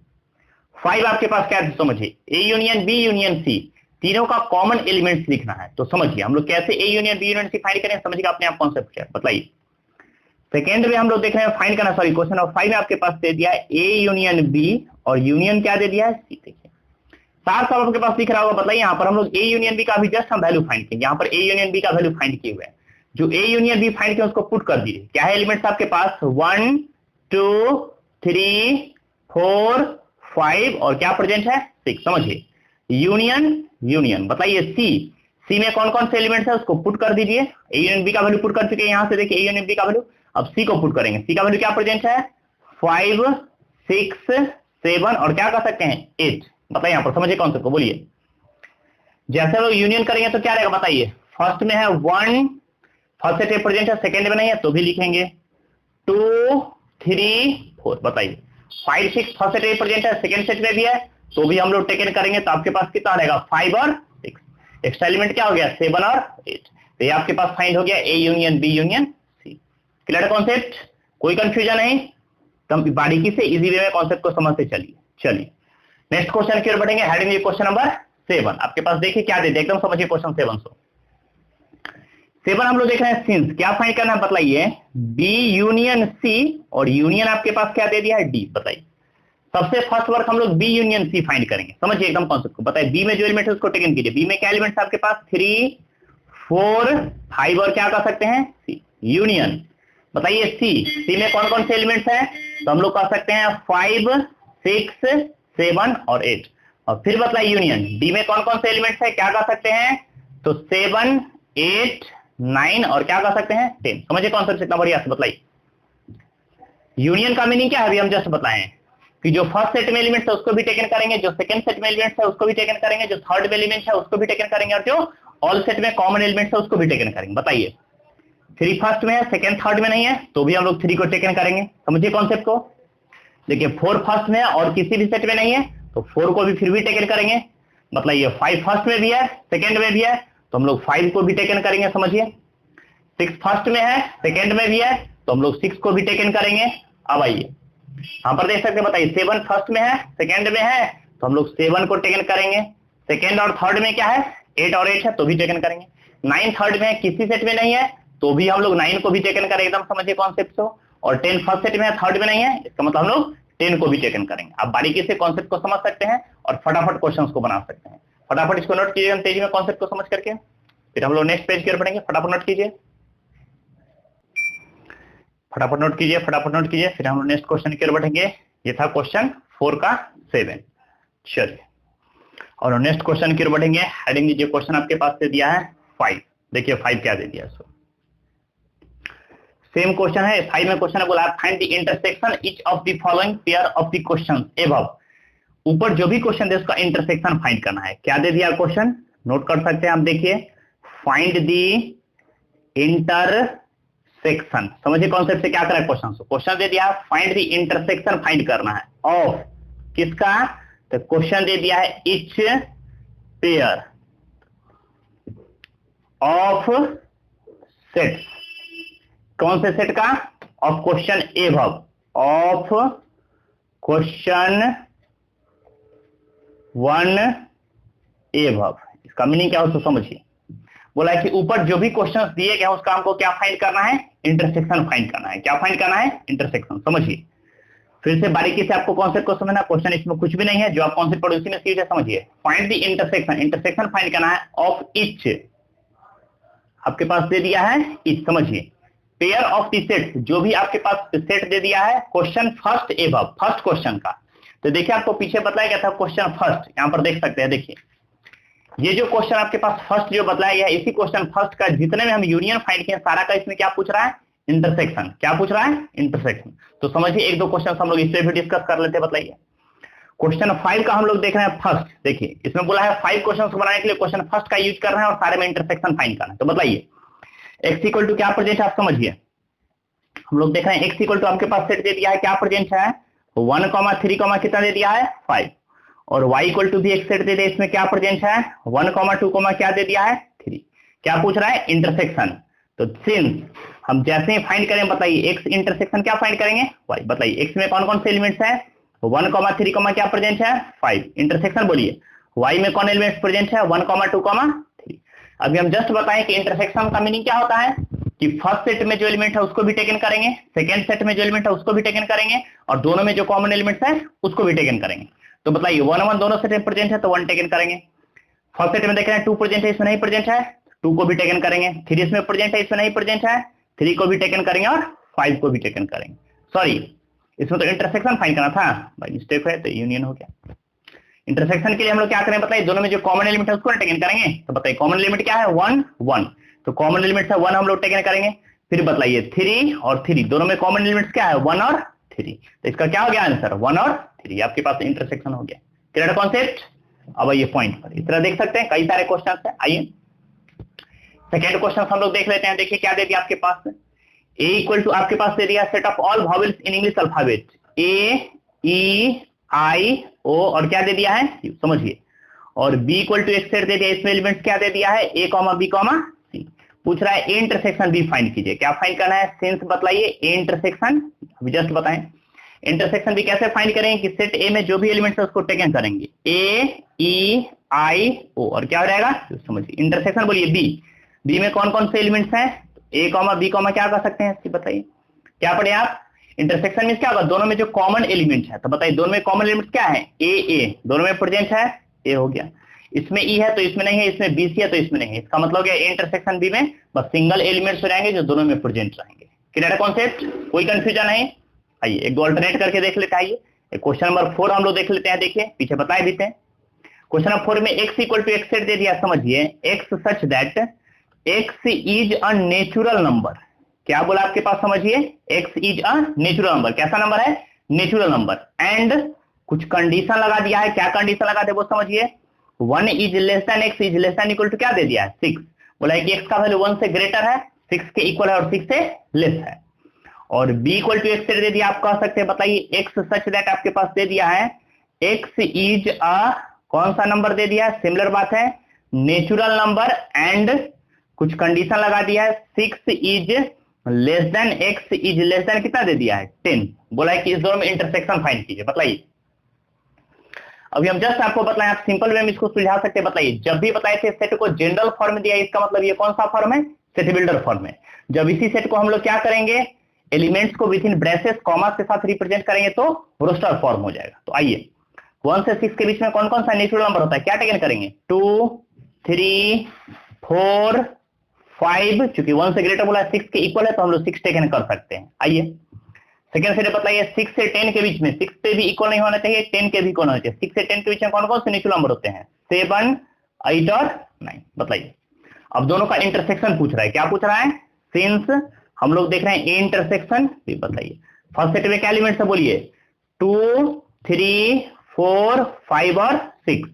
Speaker 1: 5 आपके पास क्या है, समझिए A union B union C, तीनों का कॉमन एलिमेंट्स लिखना है। तो समझिए हम लोग कैसे A union B union C find करें, समझिएगा अपने आप कॉन्सेप्ट क्या है। बताइए सेकेंड में हम लोग देख रहे हैं फाइंड करना, सॉरी क्वेश्चन नंबर 5 में आपके पास दे दिया है ए यूनियन बी और यूनियन क्या दे दिया है सी। देखिए साफ साफ आपके पास दिख रहा होगा। बताइए यहाँ पर हम लोग ए यूनियन बी का भी जस्ट हम वैल्यू फाइंड किए, यहाँ पर ए यूनियन बी का वैल्यू फाइंड किए हुए हैं। जो ए यूनियन बी फाइंड किया उसको पुट कर दीजिए। क्या है एलिमेंट्स आपके पास, 1 2 3 4 5 और क्या प्रेजेंट है 6। समझिए यूनियन यूनियन। बताइए सी, सी में कौन कौन से एलिमेंट्स है उसको पुट कर दीजिए। ए यूनियन बी का वैल्यू पुट कर चुके हैं, यहाँ से देखिए ए यूनियन बी का वैल्यू। अब सी को पुट करेंगे, सी का वैल्यू क्या प्रेजेंट है 5 6 7 और क्या कर सकते हैं 8। बताइए यहाँ पर समझिए कॉन्सेप्ट को, बोलिए जैसे लोग यूनियन करेंगे तो क्या रहेगा, बताइए फर्स्ट में है 1, फर्स्ट सेट प्रेजेंट है, सेकंड में नहीं है तो भी लिखेंगे 2 3 4। बताइए 5 6 फर्स्ट सेट प्रेजेंट है, सेकंड सेट में भी है तो भी हम लोग टेकन करेंगे। तो आपके पास कितना रहेगा 5 और 6, एक्स्ट्रा एलिमेंट क्या हो गया 7 और 8। तो ये आपके पास फाइंड हो गया A union B union C. Clear concept, कोई कंफ्यूजन नहीं, तो बारीकी से इजी वे में कॉन्सेप्ट को समझते चलिए। चलिए नेक्स्ट क्वेश्चन की ओर बढ़ेंगे, हेडिंग क्वेश्चन नंबर 7 आपके पास देखिए क्या दे दिया, एकदम समझिए क्वेश्चन 7 हम लोग देख रहे हैं सिंस क्या फाइंड करना है, बताइए बी यूनियन सी और यूनियन आपके पास क्या दे दिया है डी। बताइए सबसे फर्स्ट वर्क हम लोग बी यूनियन सी फाइंड करेंगे, समझिए एकदम कॉन्सेप्ट को। बताइए बी में जो एलिमेंट है उसको टेकन कीजिए। बी में क्या एलिमेंट्स आपके पास 3 4 5 और क्या कर सकते हैं सी यूनियन। बताइए सी, सी में कौन कौन से एलिमेंट्स हैं, तो हम लोग कर सकते हैं 5 6 7 और 8। और फिर बताइए यूनियन, डी में कौन कौन से एलिमेंट्स है, क्या कर सकते हैं, तो 7 8 9 और क्या कर सकते हैं 10। समझिए कॉन्सेप्ट इतना बढ़िया से। बताइए यूनियन का मीनिंग क्या है, अभी हम जस्ट बताएं कि जो फर्स्ट सेट में एलिमेंट्स है उसको भी टेकन करेंगे, जो सेकंड सेट में एलिमेंट्स है उसको भी टेकन करेंगे, जो थर्ड में एलिमेंट्स है उसको भी टेकन करेंगे और जो ऑल सेट में कॉमन एलिमेंट्स है उसको भी टेकन करेंगे। बताइए 3 फर्स्ट में है, सेकंड थर्ड में नहीं है तो भी हम लोग 3 को टेकन करेंगे। समझिए कॉन्सेप्ट को। देखिए 4 फर्स्ट में है और किसी भी सेट में नहीं है तो 4 को भी फिर भी टेकन करेंगे। मतलब ये 5 फर्स्ट में भी है, सेकंड में भी है तो हम लोग 5 को भी टेकन करेंगे। समझिए 6 फर्स्ट में है, सेकंड में भी है तो हम लोग 6 को भी टेकन करेंगे। अब आइए यहाँ पर देख सकते हैं, बताइए 7 फर्स्ट में है, सेकंड में है तो हम लोग 7 को टेकन करेंगे। सेकंड और थर्ड में क्या है 8 और 8 है तो भी टेकन करेंगे। 9 थर्ड में किसी सेट में नहीं है तो भी हम लोग 9 को भी टेकन करेंगे। एकदम समझिए कॉन्सेप्ट को। और 10 फर्स्ट सेट में है, थर्ड में नहीं है, इसका मतलब हम लोग 10 को भी टेकन करेंगे। आप बारीकी से कॉन्सेप्ट को समझ सकते हैं और फटाफट क्वेश्चंस को बना सकते हैं। फटाफट इसको नोट कीजिए तेजी में कॉन्सेप्ट को समझ करके, फिर हम लोग नेक्स्ट पेज की ओर बढ़ेंगे। फटाफट नोट कीजिए, फटाफट नोट कीजिए, फटाफट नोट कीजिए, फिर हम लोग नेक्स्ट क्वेश्चन की ओर बढ़ेंगे। ये था क्वेश्चन 4 का 7। चलिए और नेक्स्ट क्वेश्चन की ओर बढ़ेंगे। हेडिंग लीजिए, क्वेश्चन आपके पास से दिया है 5। देखिए 5 क्या दे दिया है, सेम क्वेश्चन है। 5 में क्वेश्चन है, बोला find the intersection each of the following pair of the question above. ऊपर जो भी क्वेश्चन दे उसका इंटरसेक्शन फाइंड करना है। क्या दे दिया क्वेश्चन, नोट कर सकते हैं आप। देखिए फाइंड द इंटरसेक्शन इंटरसेक्शन। समझिए कॉन्सेप्ट से क्या करा क्वेश्चन से। क्वेश्चन दे दिया फाइंड द इंटरसेक्शन, फाइंड करना है ऑफ किसका, तो क्वेश्चन दे दिया है इच पेयर ऑफ सेट। कौन से सेट का, of question above, of question 1 above. इसका मीनिंग क्या हो तो समझिए। बोला है कि ऊपर जो भी क्वेश्चंस दिए गए उसका हमको क्या फाइंड करना है, इंटरसेक्शन फाइंड करना है। क्या फाइंड करना है, इंटरसेक्शन। समझिए फिर से बारीकी से आपको कॉन्सेप्ट को समझना। क्वेश्चन इसमें कुछ भी नहीं है, जो आप कॉन्सेप्ट पढ़े उसी में सीधे समझिए। Find the intersection, intersection find करना है ऑफ इच, आपके पास दे दिया है इच। समझिए पेयर ऑफ द सेट, जो भी आपके पास सेट दे दिया है question first above, first question का। तो देखिए आपको पीछे बताया गया था क्वेश्चन फर्स्ट, यहां पर देख सकते हैं। देखिए ये जो क्वेश्चन आपके पास फर्स्ट जो बताया गया है, इसी क्वेश्चन फर्स्ट का जितने में हम यूनियन फाइंड किए सारा का इसमें क्या पूछ रहा है, इंटरसेक्शन। क्या पूछ रहा है, इंटरसेक्शन। तो समझिए एक दो क्वेश्चन हम लोग इस पे भी डिस्कस कर लेते हैं। बताइए क्वेश्चन 5 का हम लोग देख रहे हैं फर्स्ट। देखिए इसमें बोला है 5 क्वेश्चन बनाने के लिए क्वेश्चन फर्स्ट का यूज करना है और सारे में इंटरसेक्शन फाइंड करना है। तो बताइए एक्स इक्वल टू क्या प्रेजेंट है, आप समझिए। हम लोग देख रहे हैं एक्स इक्वल टू आपके पास सेट दे दिया है, क्या प्रेजेंट है 1, 3, कितना दे दिया है 5, और y इक्वल टू भी एक सेट दे दिया, इसमें क्या प्रेजेंट है 1, 2, क्या दे दिया है 3। क्या पूछ रहा है, इंटरसेक्शन। तो सिंस हम जैसे ही फाइंड करें, बताइए x इंटरसेक्शन क्या फाइंड करेंगे y। बताइए x में कौन कौन से एलिमेंट्स है 1, 3, क्या प्रेजेंट है 5। इंटरसेक्शन बोलिए y में कौन एलिमेंट्स प्रेजेंट है 1, 2, 3। अभी हम जस्ट बताएं कि इंटरसेक्शन का मीनिंग क्या होता है कि फर्स्ट सेट में जो एलिमेंट है उसको भी टेकन करेंगे, सेकंड सेट में जो एलिमेंट है उसको भी टेकन करेंगे, और दोनों में जो कॉमन एलिमेंट्स है उसको भी टेकन करेंगे। तो बताइए 1, 1 दोनों सेट में प्रेजेंट है तो 1 टेकन करेंगे। फर्स्ट सेट में देख रहे हैं 2 प्रेजेंट है, इसमें नहीं प्रेजेंट है, 2 को भी टेकन करेंगे। 3 इसमें प्रेजेंट है, इसमें नहीं प्रेजेंट है, 3 को भी टेकन करेंगे और 5 को भी टेकन करेंगे। सॉरी इसमें तो इंटरसेक्शन फाइंड करना था, बाय मिस्टेक है तो यूनियन हो गया। इंटरसेक्शन के लिए हम लोग क्या करें, बताइए दोनों में जो कॉमन एलिमेंट है उसको टेकन करेंगे। तो बताइए कॉमन एलिमेंट क्या है 1, 1, तो कॉमन एलिमेंट है 1 हम लोग टेकन करेंगे। फिर बताइए 3 और 3, दोनों में कॉमन एलिमेंट्स क्या है 1 और 3, तो इसका क्या हो गया आंसर 1 और 3। आपके पास इंटरसेक्शन हो गया। Clear concept. अब आइए पॉइंट पर, इस तरह देख सकते हैं कई सारे क्वेश्चन है। आइए सेकेंड क्वेश्चन हम लोग देख लेते हैं। देखिए क्या दे दिया आपके पास, a इक्वल टू आपके पास दे दिया set of all vowels in English alphabet a, e, i, o, और क्या दे दिया है समझिए। और b इक्वल टू एक सेट दे दिया, इसमें एलिमेंट्स क्या दे दिया है a, b, c। पूछ रहा है इंटरसेक्शन b फाइंड कीजिए। क्या फाइंड करना है, सिंस बताइए इंटरसेक्शन, अभी जस्ट बताएं इंटरसेक्शन भी कैसे फाइंड करेंगे कि सेट ए में जो भी एलिमेंट्स है उसको टेकन करेंगे a, e, i, o, और क्या हो जाएगा समझिए। इंटरसेक्शन बोलिए बी में कौन कौन से एलिमेंट्स हैं a, b, क्या कर सकते हैं बताइए। क्या पढ़े आप, इंटरसेक्शन मींस क्या होगा, दोनों में जो कॉमन एलिमेंट है। तो बताइए दोनों में कॉमन एलिमेंट क्या है a, दोनों में प्रेजेंट है a हो गया। इसमें e है तो इसमें नहीं है, इसमें b, c है तो इसमें नहीं है। इसका मतलब क्या इंटरसेक्शन b में बस सिंगल एलिमेंट्स हो जाएंगे जो दोनों में प्रेजेंट रहेंगे। क्लियर है कॉन्सेप्ट, कोई कंफ्यूजन है। आइए एक दो अल्टरनेट करके देख लेते हैं। आइए क्वेश्चन नंबर 4 हम लोग देख लेते हैं। देखिए पीछे बताए देते हैं। क्वेश्चन नंबर 4 में x equal to x set दे दिया, समझिए x such that x is a natural number. क्या बोला आपके पास, समझिए x is a natural number. कैसा नंबर है, नेचुरल नंबर। एंड कुछ कंडीशन लगा दिया है। क्या कंडीशन लगा दे वो समझिए। 1 is less than x is less than equal to क्या दे दिया है 6। बोला है कि x का वैल्यू 1 से ग्रेटर है, 6 के इक्वल है और 6 से लेस है। और b इक्वल टू एक्स दे दिया, आप कह सकते हैं बताइए x सच दैट आपके पास दे दिया है x इज अ कौन सा नंबर दे दिया है, सिमिलर बात है नेचुरल नंबर। एंड कुछ कंडीशन लगा दिया है 6 is less than x is less then कितना दे दिया है 10। बोला है कि इस दोनों में इंटरसेक्शन फाइंड कीजिए। बताइए अभी हम जस्ट आपको बताएं, आप सिंपल वे में इसको सुलझा सकते हैं। बताइए जब भी बताए थे सेट को जनरल फॉर्म दिया, इसका मतलब ये कौन सा फॉर्म है, सेट बिल्डर फॉर्म है। जब इसी सेट को हम लोग क्या करेंगे, एलिमेंट्स को विद इन ब्रेसेस कॉमा के साथ रिप्रेजेंट करेंगे तो रोस्टर फॉर्म हो जाएगा। तो आइए 1 से 6 के बीच में कौन कौन सा नेचुरल नंबर होता है, क्या टेकन करेंगे 2, 3, 4, 5। चूंकि 1 से ग्रेटर बोला 6 के इक्वल है तो हम लोग 6 टेकन कर सकते हैं। आइए सेकंड सेट बताइए 6 से 10 के बीच में, 6 पे भी इक्वल नहीं होना चाहिए, 10 के भी इक्वल होना चाहिए। 6 से 10 के बीच में कौन कौन से नेचुरल नंबर होते हैं 7, 8 और 9। बताइए अब दोनों का इंटरसेक्शन पूछ रहा है। क्या पूछ रहा है, सिंस हम लोग देख रहे हैं इंटरसेक्शन। बताइए फर्स्ट सेट में क्या एलिमेंट्स है बोलिए 2, 3, 4, 5 और 6।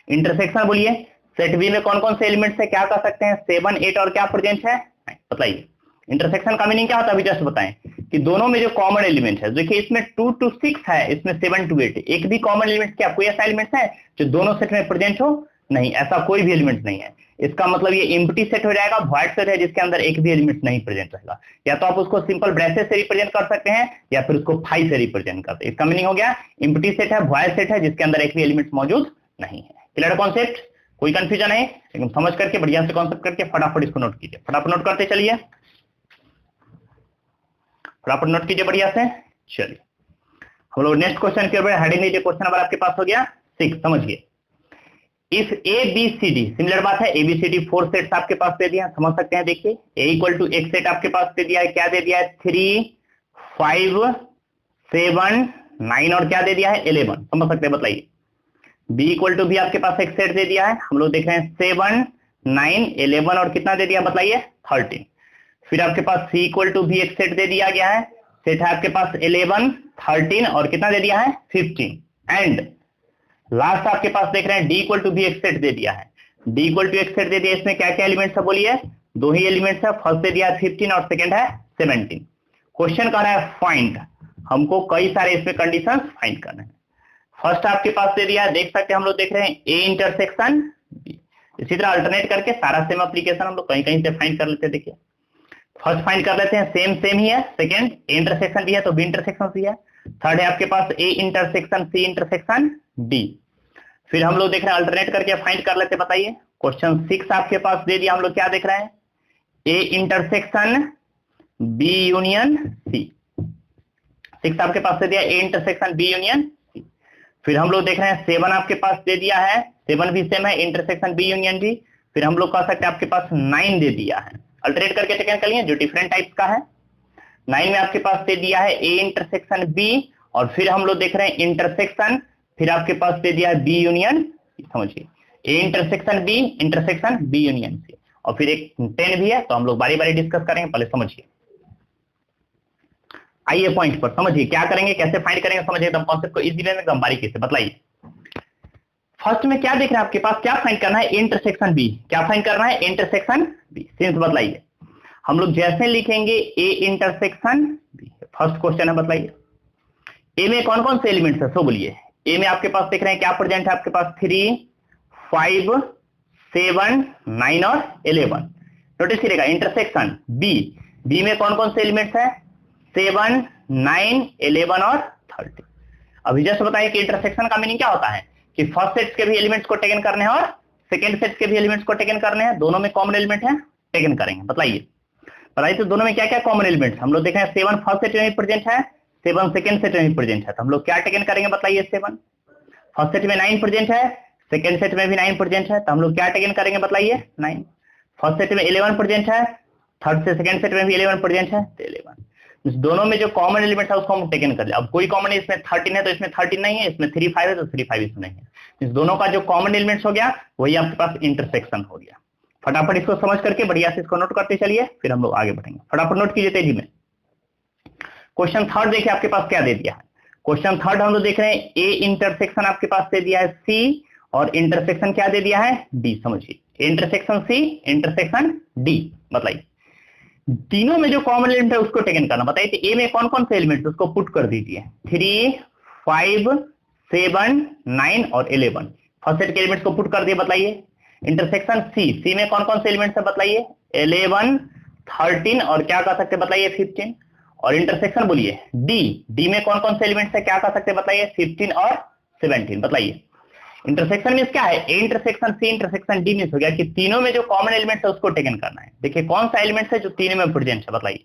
Speaker 1: इंटरसेक्शन बोलिए सेट बी में कौन कौन से एलिमेंट्स है, क्या कर सकते हैं 7, 8 और क्या प्रेजेंट है 9। बताइए इंटरसेक्शन का मीनिंग क्या होता है अभी जस्ट बताएं कि दोनों में जो कॉमन एलिमेंट है, देखिए इसमें 2 to 6 है, इसमें 7 to 8, एक भी कॉमन एलिमेंट क्या कोई ऐसा एलिमेंट है जो दोनों सेट में प्रेजेंट हो? नहीं, ऐसा कोई भी एलिमेंट नहीं है। इसका मतलब ये एम्प्टी सेट हो जाएगा, वॉइड सेट है जिसके अंदर एक भी एलिमेंट नहीं प्रेजेंट रहेगा। या तो आप उसको सिंपल ब्रेसेस से रिप्रेजेंट कर सकते हैं या फिर उसको फाइव से रिप्रेजेंट करते हैं। इसका मीनिंग हो गया एम्प्टी सेट है, वॉइड सेट है जिसके अंदर एक भी एलिमेंट मौजूद नहीं है। Clear concept? कोई कंफ्यूजन है? एकदम समझ करके बढ़िया से कॉन्सेप्ट करके फटाफट इसको नोट कीजिए, फटाफट नोट करते चलिए, फटाफट नोट कीजिए बढ़िया से। चलिए हम लोग नेक्स्ट क्वेश्चन के ऊपर हेडिंग लीजिए। क्वेश्चन नंबर आपके पास हो गया 6, समझिए। If A B C D, similar बात है, A B C D 4 sets आपके पास दे दिया, समझ सकते हैं। देखिए ए इक्वल टू एक सेट आपके पास दे दिया है, क्या दे दिया है 3 5 7 9 और क्या दे दिया है 11, समझ सकते हैं, बताइए। बी इक्वल टू भी आपके पास एक सेट दे दिया है, हम लोग देख रहे हैं 7 9 11 और कितना दे दिया बताइए 13। फिर आपके पास सी इक्वल टू भी एक सेट दे दिया गया है, सेट है आपके पास 11 13 और कितना दे दिया है 15। एंड लास्ट आपके पास देख रहे हैं डी इक्वल टू भी एक सेट दे दिया है, डी इक्वल टू एक सेट दे दिया, इसमें क्या क्या एलिमेंट्स है बोलिए? 2 ही एलिमेंट्स है, फर्स्ट दे दिया है 15 और सेकंड है 17। क्वेश्चन कह रहा है फाइंड, हमको कई सारे इसमें कंडीशंस फाइंड करने हैं। फर्स्ट आपके पास दे दिया है, देख सकते हैं, हम लोग देख रहे हैं ए इंटरसेक्शन बी। इसी तरह अल्टरनेट करके सारा सेम एप्लीकेशन हम लोग कहीं कहीं से फाइंड कर लेते हैं। देखिए फर्स्ट फाइंड कर लेते हैं, सेम ही है, सेकंड ए इंटरसेक्शन भी है तो बी इंटरसेक्शन सी है, थर्ड है आपके पास a intersection C intersection d. फिर हम लोग देख रहे हैं अल्टरनेट करके फाइंड कर लेते हैं, बताइए। क्वेश्चन 6 आपके पास दे दिया, हम लोग क्या देख रहे हैं A intersection B union C, 6 आपके पास दे दिया A intersection B union C. फिर हम लोग देख रहे हैं 7 आपके पास दे दिया है, 7 भी सेम है, इंटरसेक्शन बी यूनियन डी। फिर हम लोग कह सकते हैं आपके पास 9 दे दिया है, अल्टरनेट करके चेक कर लिए जो डिफरेंट टाइप्स का है। 9 में आपके पास दे दिया है ए इंटरसेक्शन बी, और फिर हम लोग देख रहे हैं इंटरसेक्शन, फिर आपके पास दे दिया है बी यूनियन, समझिए A intersection B union C, और फिर एक 10 भी है, तो हम लोग बारी बारी डिस्कस करेंगे, पहले समझिए। आइए पॉइंट पर समझिए क्या करेंगे, कैसे फाइंड करेंगे, समझिए एकदम कॉन्सेप्ट को इजी वे में एकदम बारीकी से बताइए। फर्स्ट में क्या देख रहे हैं आपके पास, क्या फाइंड करना है इंटरसेक्शन बी, क्या फाइंड करना है इंटरसेक्शन बी, सिंस बताइए। हम लोग जैसे लिखेंगे A intersection B, first question है, बताइए ए में कौन कौन से एलिमेंट्स है, सो बोलिए। ए में आपके पास देख रहे हैं क्या प्रेजेंट है आपके पास 3 5 7 9 और 11। नोटिस करिएगा इंटरसेक्शन बी, बी में कौन कौन से एलिमेंट्स है 7 9 11 और 13। अभी जस्ट बताइए कि इंटरसेक्शन का मीनिंग क्या होता है कि फर्स्ट सेट के भी एलिमेंट्स को टेकन करने हैं और सेकंड सेट के भी एलिमेंट्स को टेकन करने हैं, दोनों में कॉमन एलिमेंट है, टेकन करेंगे। बताइए तो दोनों में क्या क्या कॉमन एलिमेंट्स, हम लोग देख रहे हैं 7 फर्स्ट सेट में प्रेजेंट है, 7 सेकंड सेट में प्रेजेंट है, तो हम लोग क्या टेकन करेंगे बताइए। 7 फर्स्ट सेट में 9 प्रेजेंट है, सेकंड सेट में भी 9 प्रेजेंट है, तो हम लोग क्या टेकन करेंगे बताइए 9। फर्स्ट सेट में 11 प्रेजेंट है, थर्ड से सेकंड सेट में भी 11 प्रेजेंट है, तो 11। इस दोनों में जो कॉमन एलिमेंट है उसको हम टेकन कर ले। अब कोई कॉमन इसमें 13 है तो इसमें 13 नहीं है, इसमें 3 5 है तो 3 5 इसमें नहीं है। इस दोनों का जो कॉमन एलिमेंट्स हो गया वही आपके पास इंटरसेक्शन हो गया। फटाफट इसको समझ करके बढ़िया से इसको नोट करते चलिए, फिर हम लोग आगे बढ़ेंगे। फटाफट नोट कीजिए तेजी में। क्वेश्चन थर्ड देखिए आपके पास क्या दे दिया है। क्वेश्चन थर्ड हम लोग देख रहे हैं ए इंटरसेक्शन आपके पास दे दिया है सी, और इंटरसेक्शन क्या दे दिया है डी। समझिए इंटरसेक्शन सी इंटरसेक्शन डी, बताइए तीनों में जो कॉमन एलिमेंट है उसको टेकन करना। बताइए तो ए में कौन कौन से एलिमेंट उसको पुट कर दीजिए 3 5 7 9 और 11। फर्स्ट सेट के एलिमेंट्स को पुट कर दिए, बताइए। इंटरसेक्शन सी में कौन कौन से एलिमेंट्स है बताइए 11 13 और क्या कह सकते बताइए 15। और इंटरसेक्शन बोलिए डी में कौन कौन से एलिमेंट्स है क्या कह सकते बताइए 15 और 17। बताइए इंटरसेक्शन मींस क्या है A intersection C intersection D means हो गया कि तीनों में जो कॉमन एलिमेंट है उसको टेकन करना है। देखिए कौन सा एलिमेंट है जो तीनों में प्रेजेंट है, बताइए।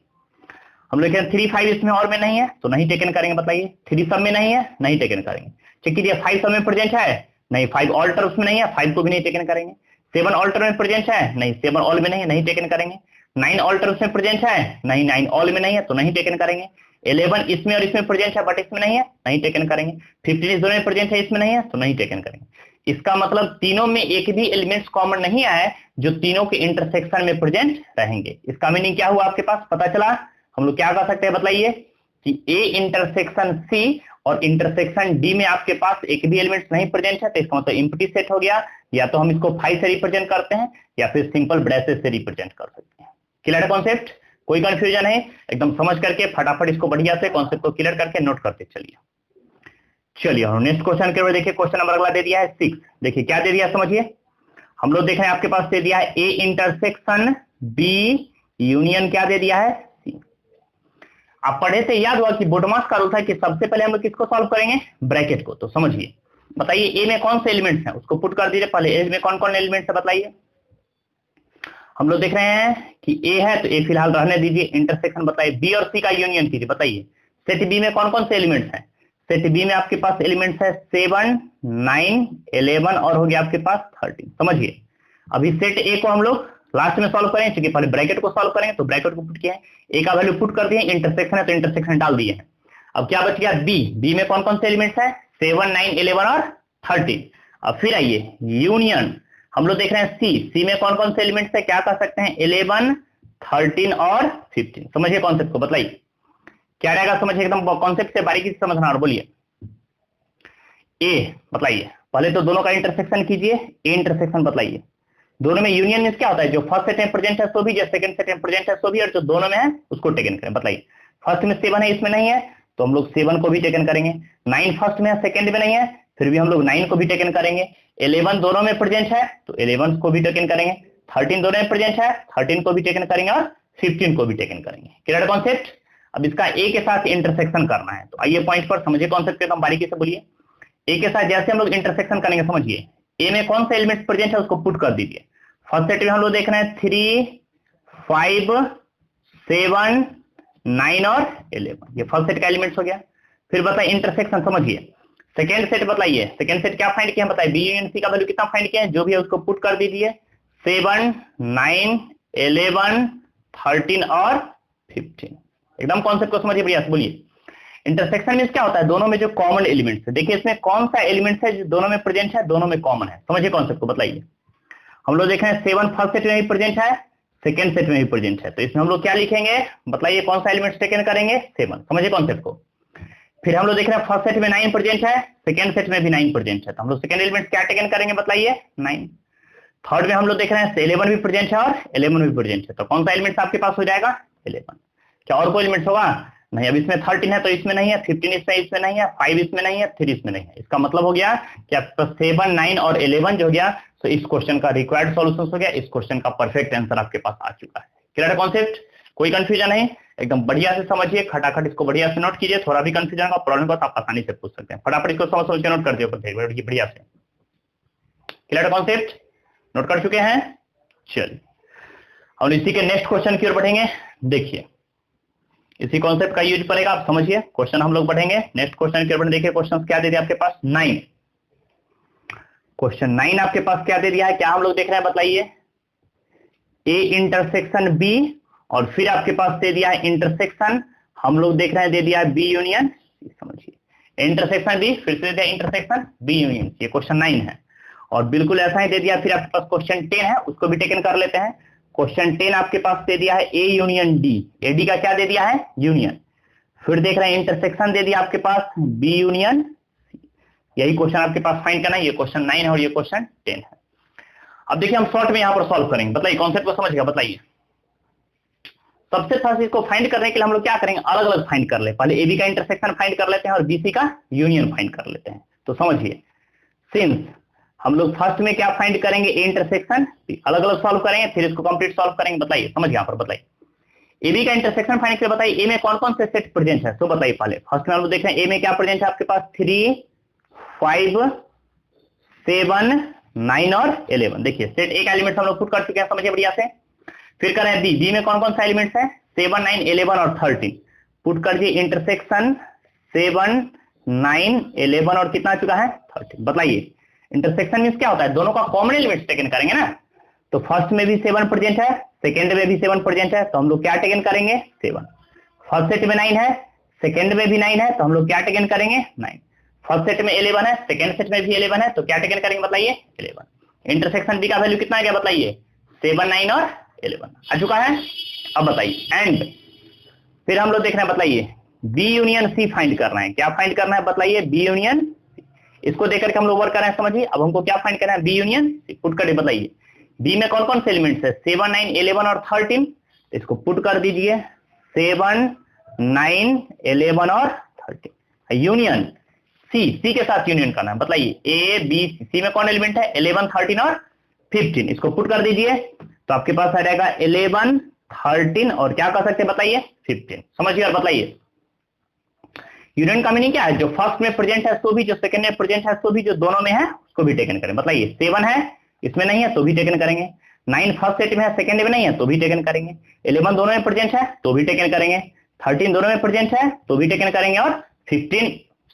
Speaker 1: हम लोग 3 5 इसमें और में नहीं है तो नहीं टेकन करेंगे, बताइए। 3 सब में नहीं है, नहीं टेकन करेंगे। चेक कीजिए 5 सब में प्रेजेंट है, नहीं। 5 ऑल्टर उसमें नहीं है, 5 को भी नहीं टेकन करेंगे। 7 ऑल्टर में प्रेजेंट है, नहीं। 7 ऑल में नहीं है, नहीं टेकन करेंगे। 9 ऑल्टर उसमें प्रेजेंट है, नहीं। 9 ऑल में नहीं है तो नहीं टेकन करेंगे। 11 इसमें और इसमें प्रेजेंट है बट इसमें नहीं है, नहीं टेकन करेंगे। 15 इस दोनों में प्रेजेंट है, इसमें नहीं है तो नहीं टेकन करेंगे। इसका मतलब तीनों में एक भी एलिमेंट्स कॉमन नहीं आया जो तीनों के इंटरसेक्शन में प्रेजेंट रहेंगे। इसका मीनिंग क्या हुआ आपके पास पता चला। हम लोग क्या कर सकते हैं बताइए कि ए इंटरसेक्शन सी और इंटरसेक्शन डी में आपके पास एक भी एलिमेंट्स नहीं प्रेजेंट है, तो इसका मतलब एम्प्टी सेट हो गया। या तो हम इसको 5 से रिप्रेजेंट करते हैं या फिर सिंपल ब्रेसेस से रिप्रेजेंट कर सकते हैं। क्लियर है कॉन्सेप्ट? कोई कंफ्यूजन है? एकदम समझ करके फटाफट इसको बढ़िया से कॉन्सेप्ट को क्लियर करके नोट करते चलिए। चलिए और नेक्स्ट क्वेश्चन के ऊपर देखिए, क्वेश्चन नंबर अगला दे दिया है 6। देखिए क्या दे दिया समझिए, हम लोग देख रहे हैं आपके पास दे दिया है ए इंटरसेक्शन बी यूनियन क्या दे दिया है सी। आप पढ़े थे, याद हुआ कि बोडमास का रूल था कि सबसे पहले हम लोग किसको सॉल्व करेंगे, ब्रैकेट को। तो समझिए, बताइए ए में कौन से एलिमेंट्स हैं उसको पुट कर दीजिए। पहले ए में कौन कौन एलिमेंट्स है बताइए। हम लोग देख रहे हैं कि ए है तो ए फिलहाल रहने दीजिए। इंटरसेक्शन बताइए, बी और सी का यूनियन कीजिए। बताइए सेट बी में कौन कौन से एलिमेंट्स हैं। सेट बी में आपके पास एलिमेंट्स है 7, 9, 11 और हो गया आपके पास 13। समझिए, अभी सेट ए को हम लोग लास्ट में सॉल्व करेंगे, क्योंकि पहले ब्रैकेट को सॉल्व करेंगे। तो ब्रैकेट को पुट किया है, ए का वैल्यू पुट कर दिए, इंटरसेक्शन है तो इंटरसेक्शन डाल दिए हैं। अब क्या बच गया बी। बी में कौन कौन से एलिमेंट्स है 7, 9, 11 और 13। अब फिर आइए यूनियन, हम लोग देख रहे हैं सी। सी में कौन कौन से एलिमेंट्स है, क्या कह सकते हैं 11, 13 और 15। समझिए कॉन्सेप्ट को, बताइए क्या रहेगा। समझिए एकदम कॉन्सेप्ट से बारीकी से समझना। और बोलिए ए बताइए, पहले तो दोनों का इंटरसेक्शन कीजिए। ए इंटरसेक्शन बताइए, दोनों में यूनियन मींस क्या होता है, जो फर्स्ट सेट में प्रेजेंट है सो भी, जो सेकंड सेट में प्रेजेंट है सो भी, और जो दोनों में है उसको टेकन करें। बताइए फर्स्ट में 7 है इसमें नहीं है तो हम लोग 7 को भी टेकन करेंगे। 9 फर्स्ट में है सेकंड में नहीं है फिर भी हम लोग 9 को भी टेकन करेंगे। 11 दोनों में प्रेजेंट है तो 11 को भी टेकन करेंगे। 13 दोनों में प्रेजेंट है 13 को भी टेकन करेंगे और 15 को भी टेकन करेंगे। Clear concept. अब इसका ए के साथ इंटरसेक्शन करना है, तो आइए पॉइंट पर समझिए कॉन्सेप्ट एकदम बारीकी से। बोलिए ए के साथ जैसे हम लोग इंटरसेक्शन करेंगे, समझिए ए में कौन सा एलिमेंट प्रेजेंट है उसको पुट कर दीजिए। फर्स्ट सेट में हम लोग देख रहे हैं 3, 5, 7, 9 और 11, ये फर्स्ट सेट का एलिमेंट्स हो गया। फिर बताइए इंटरसेक्शन, समझिए सेकेंड सेट बताइए, सेकेंड सेट क्या फाइंड किया है बताइए, बी यूनियन सी का वैल्यू कितना फाइंड किया है, जो भी है उसको पुट कर दीजिए। 7, 9, 11, 13 और 15। एकदम कॉन्सेप्ट को समझिए बढ़िया से। बोलिए इंटरसेक्शन मींस क्या होता है, दोनों में जो कॉमन एलिमेंट्स है। देखिए इसमें कौन सा एलिमेंट्स है जो दोनों में प्रेजेंट है, दोनों में कॉमन है। समझिए कॉन्सेप्ट को, बताइए हम लोग देख रहे हैं 7 फर्स्ट सेट में भी प्रेजेंट है, सेकंड सेट में भी प्रेजेंट है, तो इसमें हम लोग क्या लिखेंगे बताइए, कौन सा एलिमेंट्स टेकन करेंगे 7। समझिए कॉन्सेप्ट को। फिर हम लोग देख रहे हैं फर्स्ट सेट में 9 प्रेजेंट है, सेकंड सेट में भी 9 प्रेजेंट है, तो हम लोग सेकंड एलिमेंट क्या टेकन करेंगे बताइए 9। थर्ड में हम लोग देख रहे हैं 11 भी प्रेजेंट है और 11 भी प्रेजेंट है, तो कौन सा एलिमेंट आपके पास हो जाएगा 11। क्या और कोई एलिमेंट होगा नहीं। अब इसमें 13 है तो इसमें नहीं है, 15 इसमें नहीं है, 5 इसमें नहीं है, 3 इसमें नहीं है। इसका मतलब हो गया कि आपका 7, 9 और 11 जो हो गया, तो इस क्वेश्चन का रिक्वायर्ड सॉल्यूशन हो गया। इस क्वेश्चन का परफेक्ट आंसर आपके पास आ चुका है। क्लियर कॉन्सेप्ट, कोई कंफ्यूजन नहीं, एकदम बढ़िया से समझिए, खटाखट इसको बढ़िया से नोट कीजिए। थोड़ा भी कंफ्यूजन का प्रॉब्लम को आप आसानी से पूछ सकते हैं, फटाफट इसको समझ के नोट कर दिए बढ़िया से। क्लियर कॉन्सेप्ट, नोट कर चुके हैं। चलिए और इसी के नेक्स्ट क्वेश्चन की ओर बढ़ेंगे। देखिए इसी कॉन्सेप्ट का यूज पड़ेगा, आप समझिए। क्वेश्चन हम लोग बढ़ेंगे नेक्स्ट क्वेश्चन के ऊपर। देखिए क्वेश्चन क्या दे दिया आपके पास 9। क्वेश्चन 9 आपके पास क्या दे दिया है, क्या हम लोग देख रहे हैं बताइए, ए इंटरसेक्शन बी और फिर आपके पास दे दिया है इंटरसेक्शन, हम लोग देख रहे हैं दे दिया है बी यूनियन सी। समझिए इंटरसेक्शन बी, फिर से दे दिया इंटरसेक्शन बी यूनियन, ये क्वेश्चन 9 है। और बिल्कुल ऐसा ही दे दिया फिर आपके पास क्वेश्चन 10 है, उसको भी टेकन कर लेते हैं। क्वेश्चन 10 आपके पास दे दिया है a union D, A D का क्या दे दिया है यूनियन। फिर देख रहे हैं इंटरसेक्शन दे दिया आपके पास बी यूनियन सी। यही क्वेश्चन आपके पास फाइंड करना है, ये क्वेश्चन 9 है और ये क्वेश्चन 10 है। अब देखिए हम शॉर्ट में यहां पर सॉल्व करेंगे, बताइए कॉन्सेप्ट को समझ गया। बताइए सबसे फर्स्ट इसको फाइंड करने के लिए हम लोग क्या करेंगे, अलग अलग फाइंड कर ले। पहले ए बी का इंटरसेक्शन फाइंड कर लेते हैं और बी सी का यूनियन फाइंड कर लेते हैं। तो समझिए सिंस हम लोग फर्स्ट में क्या फाइंड करेंगे, ए इंटरसेक्शन, अलग अलग सॉल्व करेंगे, फिर इसको कंप्लीट सॉल्व करेंगे। बताइए समझ यहां पर, बताइए ए बी का इंटरसेक्शन फाइंड करके बताइए ए में कौन कौन से सेट प्रेजेंट है। तो बताइए पहले फर्स्ट में हम लोग देख रहे हैं ए में क्या प्रेजेंट है आपके पास 3, 5, 7, 9 और 11। देखिए सेट ए का एलिमेंट हम लोग पुट कर चुके हैं, समझिए बढ़िया से। फिर कर रहे हैं बी, बी में कौन कौन सा एलिमेंट्स है 7, 9, 11 और 13, पुट कर दिए इंटरसेक्शन 7, 9, 11 और कितना चुका है 13। बताइए इंटरसेक्शन मींस क्या होता है, दोनों का कॉमन एलिमेंट टेकन करेंगे ना। तो फर्स्ट में भी 7 प्रेजेंट है, सेकंड में भी 7 प्रेजेंट है, तो हम लोग क्या टेकन करेंगे 7। फर्स्ट सेट में 9 है, सेकंड में भी 9 है, तो हम लोग क्या टेकन करेंगे 9। फर्स्ट सेट में 11 है, सेकंड सेट में भी 11 है, तो क्या टेकन करेंगे बताइए 11। इंटरसेक्शन बी का वैल्यू कितना आ गया बताइए 7, 9 और 11 आ चुका है। अब बताइए एंड फिर हम लोग देख रहे हैं, बताइए बी यूनियन सी फाइंड करना है। क्या फाइंड करना है बताइए बी यूनियन सी। इसको देकर के हम लोग वर्क कर रहे हैं, समझिए। अब हमको क्या फाइंड करना है बी यूनियन सी, पुट करके बताइए बी में कौन कौन से एलिमेंट्स है 7, 9, 11 और 13, इसको पुट कर दीजिए 7, 9, 11 और 13 यूनियन सी के साथ यूनियन करना है। बताइए ए बी सी में कौन एलिमेंट है 11, 13 और 15। इसको पुट कर दीजिए तो आपके पास आ जाएगा 11, 13 और क्या कर सकते हैं बताइए 15। समझिए और बताइए यूनियन का मीनिंग क्या है, जो फर्स्ट में प्रेजेंट है सो भी, जो सेकंड में प्रेजेंट है सो भी, जो दोनों में है उसको भी टेकन करें। बताइए 7 है इसमें नहीं है तो भी टेकन करेंगे, 9 फर्स्ट सेट में है सेकंड में नहीं है तो भी टेकन करेंगे, 11 दोनों में प्रेजेंट है तो भी टेकन करेंगे, 13 दोनों में प्रेजेंट है तो भी टेकन करेंगे और 15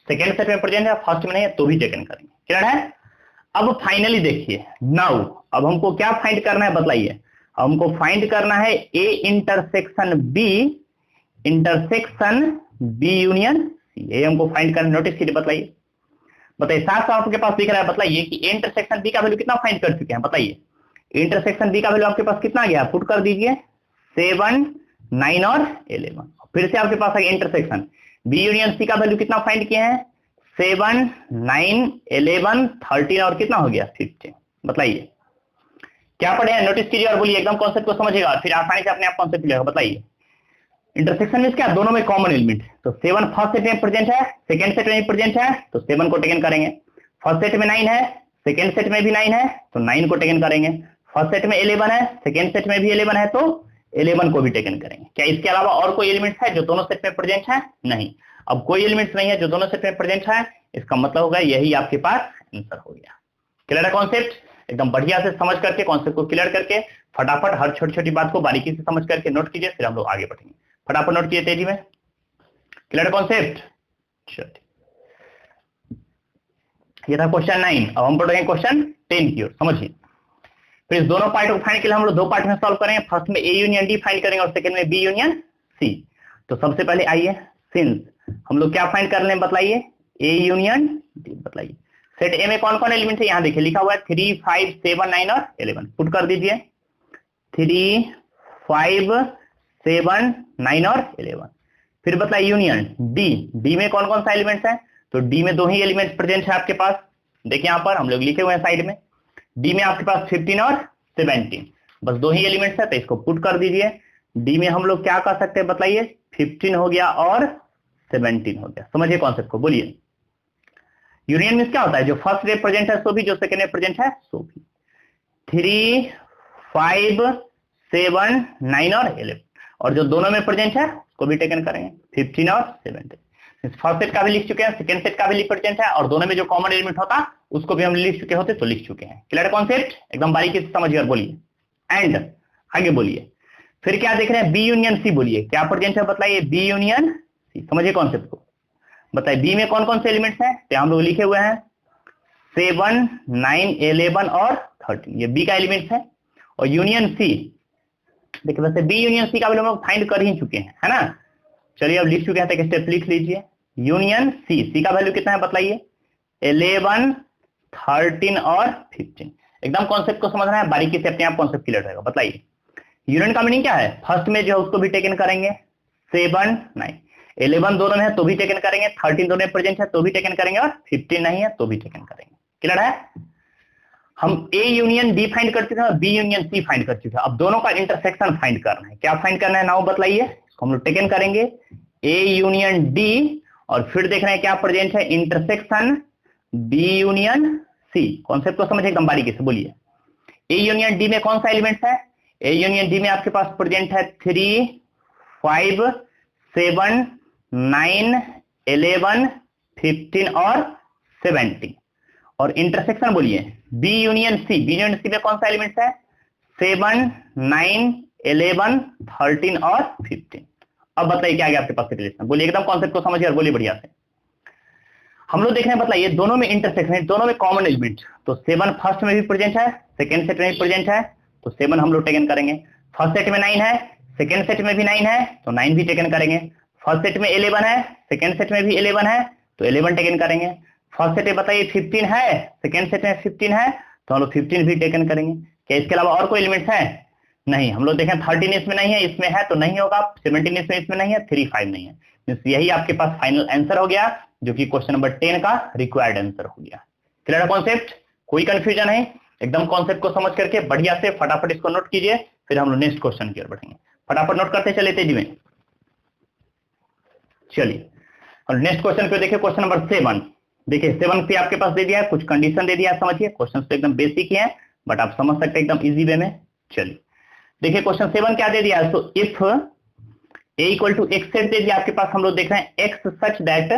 Speaker 1: सेकंड सेट में प्रेजेंट है फर्स्ट में नहीं है तो भी टेकन करेंगे। क्लियर है? अब फाइनली देखिए नाउ अब हमको क्या फाइंड करना है बताइए, हमको फाइंड करना है A intersection B union C. ये हमको फाइंड करना, नोटिस कीजिए। बताइए साथ साथ आपके पास दिख रहा है, बताइए कि ए इंटरसेक्शन बी का वैल्यू कितना फाइंड कर चुके हैं। बताइए इंटरसेक्शन बी का वैल्यू आपके पास कितना गया, पुट कर दीजिए 7, 9 और 11। फिर से आपके पास आ गया इंटरसेक्शन बी यूनियन सी का वैल्यू कितना फाइंड किए हैं 7, 9, 11, 13 और कितना हो गया 15। बताइए क्या पढ़े हैं, नोटिस कीजिए और बोलिए, एकदम कॉन्सेप्ट को समझिएगा फिर आसानी से अपने आप कॉन्सेप्ट क्लियर होगा। बताइए इंटरसेक्शन में क्या, दोनों में कॉमन एलिमेंट है, तो 7 फर्स्ट सेट में प्रेजेंट है सेकंड सेट में प्रेजेंट है तो 7 को टेकन करेंगे, फर्स्ट सेट में 9 है सेकंड सेट में भी 9 है तो 9 को टेकन करेंगे, फर्स्ट सेट में 11 है सेकंड सेट में भी 11 है तो 11 को भी टेकन करेंगे। क्या इसके अलावा और कोई एलिमेंट्स है जो दोनों सेट में प्रेजेंट है? नहीं। अब कोई एलिमेंट्स नहीं है जो दोनों सेट में प्रेजेंट है, इसका मतलब होगा यही आपके पास आंसर हो गया। क्लियर है कॉन्सेप्ट? एकदम बढ़िया से समझ करके कॉन्सेप्ट को क्लियर करके फटाफट हर छोटी छोटी बात को बारीकी से समझ करके नोट कीजिए, फिर हम लोग आगे बढ़ेंगे। फटाफट नोट कीजिए तेजी में। Clear concept? ये था क्वेश्चन 9। अब हम पढ़ेंगे क्वेश्चन 10 की ओर। समझिए फिर इस दोनों पार्ट को फाइंड के लिए हम लोग दो पार्ट में सॉल्व करेंगे। फर्स्ट में ए यूनियन डी फाइंड करेंगे और सेकंड में बी यूनियन सी। तो सबसे पहले आइए सिंस हम लोग क्या फाइंड कर रहे हैं बताइए, ए यूनियन डी। बताइए सेट ए में कौन कौन एलिमेंट है, यहां देखिए लिखा हुआ है 3, 5, 7, 9 और 11। पुट कर दीजिए 3, 5, 7, 9 और 11। फिर बताइए यूनियन डी में कौन कौन सा एलिमेंट्स है, तो डी में दो ही एलिमेंट्स प्रेजेंट है आपके पास। देखिए यहां पर हम लोग लिखे हुए हैं साइड में, डी में आपके पास 15 और 17, बस दो ही एलिमेंट्स है तो इसको पुट कर दीजिए। डी में हम लोग क्या कर सकते हैं बताइए, 15 हो गया और 17 हो गया। समझिए कॉन्सेप्ट को, बोलिए यूनियन में क्या होता है, जो फर्स्ट में प्रेजेंट है सो भी, जो सेकंड में प्रेजेंट है सो भी। 3, 5, 7, 9 और 11 और जो दोनों में प्रेजेंट है उसको भी टेकन करेंगे 15 और 17। फर्स्ट सेट का भी लिख चुके हैं, सेकंड सेट का भी प्रेजेंट है और दोनों में जो कॉमन एलिमेंट होता उसको भी हम लिख चुके होते तो लिख चुके हैं। Clear concept? एकदम बारीकी से समझिए और बोलिए। एंड आगे बोलिए फिर क्या देख रहे हैं, बी यूनियन सी। बोलिए क्या प्रेजेंट है बताइए, बी यूनियन सी। समझिए कॉन्सेप्ट को। बताइए बी में कौन कौन से एलिमेंट्स हैं, तो हम लोग लिखे हुए हैं 7, 9, 11 और 13, ये बी का एलिमेंट्स है। और यूनियन सी देखिए, वैसे बी यूनियन सी का भी हम लोग फाइंड कर ही चुके हैं, है ना। चलिए अब लिख चुके हैं तो एक स्टेप लिख लीजिए। यूनियन सी का वैल्यू कितना है बताइए, 11, 13 और 15। एकदम कॉन्सेप्ट को समझना है बारीकी से, अपने आप कॉन्सेप्ट क्लियर रहेगा। बताइए यूनियन का मीनिंग क्या है, फर्स्ट में जो है उसको भी टेकन करेंगे 7, 9, 11 दोनों में है तो भी टेकन करेंगे, 13 दोनों में प्रेजेंट है तो भी टेकन करेंगे और 15 नहीं है तो भी टेकन करेंगे। क्लियर है? हम ए यूनियन डी फाइंड कर चुके हैं और बी यूनियन सी फाइंड कर चुके हैं। अब दोनों का इंटरसेक्शन फाइंड करना है। क्या फाइंड करना है नाउ बताइए, इसको हम लोग टेकन करेंगे ए यूनियन डी और फिर देख रहे हैं क्या प्रेजेंट है, intersection B union C. Concept को समझिए एकदम बारीकी से, बोलिए ए यूनियन डी में कौन सा एलिमेंट है, ए यूनियन डी में आपके पास प्रेजेंट है 3, 5, 7, 9, 11, 15 और 17। और इंटरसेक्शन बोलिए B union C. B union C में कौन सा एलिमेंट है, 7, 9, 11, 13 और 15। अब बताइए क्या आ गया आपके पास रिलेशन, बोलिए एकदम कॉन्सेप्ट को समझिए और बोलिए बढ़िया से। हम लोग देख रहे हैं बताइए दोनों में इंटरसेक्शन, दोनों में कॉमन एलिमेंट, तो 7 फर्स्ट में भी प्रेजेंट है सेकंड सेट में भी प्रेजेंट है तो 7 हम लोग टेकन करेंगे। फर्स्ट सेट में 9 है सेकंड सेट में भी 9 है तो 9 भी टेकन करेंगे। फर्स्ट सेट में 11 है सेकंड सेट में भी 11 है तो 11 टेकन करेंगे। फर्स्ट सेट में बताइए 15 है सेकंड सेट में 15 है तो हम लोग 15 भी टेकन करेंगे। क्या इसके अलावा और कोई एलिमेंट्स है? नहीं। हम लोग देखें 13 इसमें नहीं है, इसमें है तो नहीं होगा, 17 इसमें नहीं है, 3, 5 नहीं है। यही आपके पास फाइनल आंसर हो गया, जो कि क्वेश्चन नंबर 10 का रिक्वायर्ड आंसर हो गया। क्लियर है कॉन्सेप्ट? कोई कंफ्यूजन है? एकदम कॉन्सेप्ट को समझ करके बढ़िया से फटाफट इसको नोट कीजिए, फिर हम लोग नेक्स्ट क्वेश्चन की ओर बढ़ेंगे। फटाफट नोट करते चले तेजी में। चलिए और नेक्स्ट क्वेश्चन पे देखिए, क्वेश्चन नंबर 7। देखिए 7 पे आपके पास दे दिया है, कुछ कंडीशन दे दिया है, समझिए। क्वेश्चन तो एकदम बेसिक ही है बट आप समझ सकते हैं एकदम इजी वे में। चलिए देखिए क्वेश्चन 7 क्या दे दिया है। So if a equal to x set दे दिया आपके पास, हम लोग देख रहे हैं x such that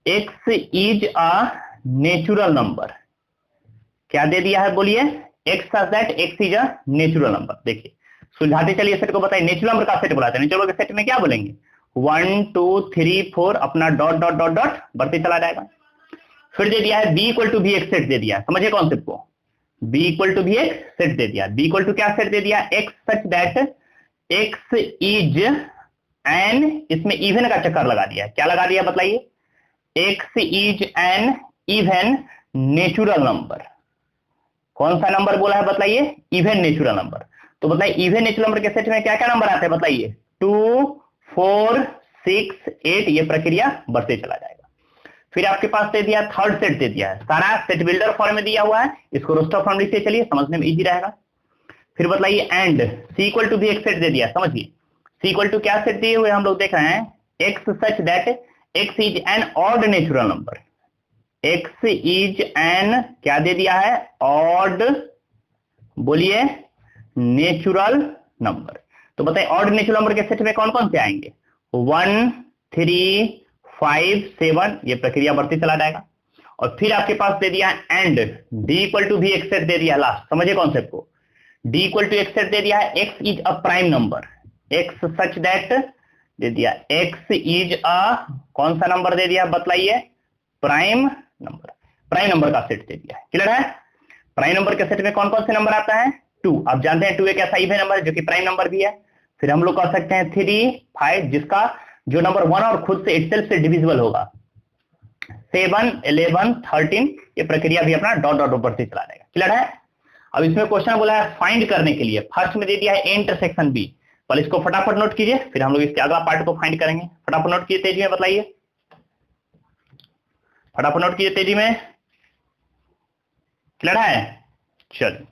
Speaker 1: x is a natural number. क्या दे दिया है बोलिए, x such that x is a natural number. देखिए सुलझाते चलिए सेट को, बताइए नेचुरल नंबर का सेट बुलाते हैं, नेचुरल के सेट में क्या बोलेंगे 1 2 3 4 अपना डॉट डॉट डॉट डॉट बढ़ते चला जाएगा। फिर दे दिया है b इक्वल टू भी एक्स सेट दे दिया, समझिए कॉन्सेप्ट को। b इक्वल टू भी एक्स सेट दे दिया, b इक्वल टू क्या सेट दे दिया, x such that x is an, इसमें इवन का चक्कर लगा दिया, क्या लगा दिया बताइए, x is an even natural number. कौन सा नंबर बोला है बताइए, इवन नेचुरल नंबर। तो बताइए इवन नेचुरल नंबर के सेट में क्या क्या नंबर आते हैं बताइए, 2 4 6 8, ये प्रक्रिया बढ़ते चला जाएगा। फिर आपके पास दे दिया थर्ड सेट दे दिया है, सारा सेट बिल्डर फॉर्म में दिया हुआ है, इसको रोस्टर फॉर्म लिखते चलिए, समझने में इजी रहेगा। फिर बताइए एंड c इक्वल टू भी एक सेट दे दिया, समझिए c इक्वल टू क्या सेट दिए हुए हम लोग देख रहे हैं, x such that x is an odd natural number. x is an क्या दे दिया है, ऑड, बोलिए नेचुरल नंबर। तो बताइए ऑड नेचुरल नंबर के सेट में कौन कौन से आएंगे, 1 3 5 7, ये प्रक्रिया बढ़ती चला जाएगा। और फिर आपके पास दे दिया है एंड d इक्वल टू भी एक सेट दे दिया लास्ट, समझिए कॉन्सेप्ट को। d इक्वल टू एक सेट दे दिया है, x is a prime number, x such that they दिया x इज अ कौन सा नंबर दे दिया बतलाइए, प्राइम नंबर। प्राइम नंबर का सेट दे दिया है, क्लियर है। प्राइम नंबर के सेट में कौन कौन से नंबर आता है, 2, आप जानते हैं 2 एक ऐसा इवन नंबर है जो कि प्राइम नंबर भी है। फिर हम लोग कह सकते हैं 3 5, जिसका जो नंबर 1 और खुद से इटसेल्फ से डिविजिबल होगा, 7 11 13, ये प्रक्रिया भी अपना डॉट डॉट बढ़ते चला जाएगा, क्लियर है। अब इसमें क्वेश्चन बोला है फाइंड करने के लिए, फर्स्ट में दे दिया है ए इंटरसेक्शन बी, पहले इसको फटाफट नोट कीजिए, फिर हम लोग इसके अगला पार्ट को फाइंड करेंगे। फटाफट नोट कीजिए तेजी में, बताइए फटाफट नोट कीजिए तेजी में, क्लियर है। चलिए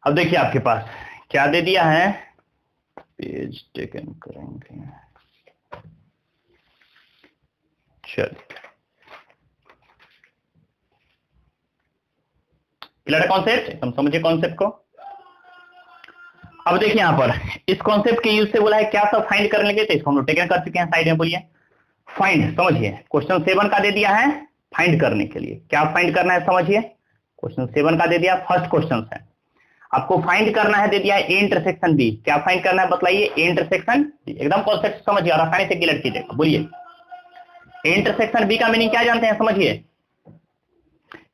Speaker 1: अब देखिए आपके पास क्या दे दिया है, पेज टेकन करेंगे, चलिए क्लियर है कॉन्सेप्ट, एकदम समझिए कॉन्सेप्ट को। अब देखिए यहां पर इस कॉन्सेप्ट के यूज से बोला है क्या सब फाइंड करने के, तो इसको हम लोग टेकन कर चुके हैं साइड में, बोलिए फाइंड, समझिए क्वेश्चन 7 का दे दिया है फाइंड करने के लिए, क्या फाइंड करना है समझिए, क्वेश्चन 7 का दे दिया, फर्स्ट क्वेश्चन है आपको फाइंड करना है, दे दिया है ए इंटरसेक्शन बी, क्या फाइंड करना है बताइए, ए इंटरसेक्शन बी, एकदम कॉन्सेप्ट समझिए और आसानी से क्लियर कीजिएगा, बोलिए ए इंटरसेक्शन बी का मीनिंग क्या जानते हैं समझिए,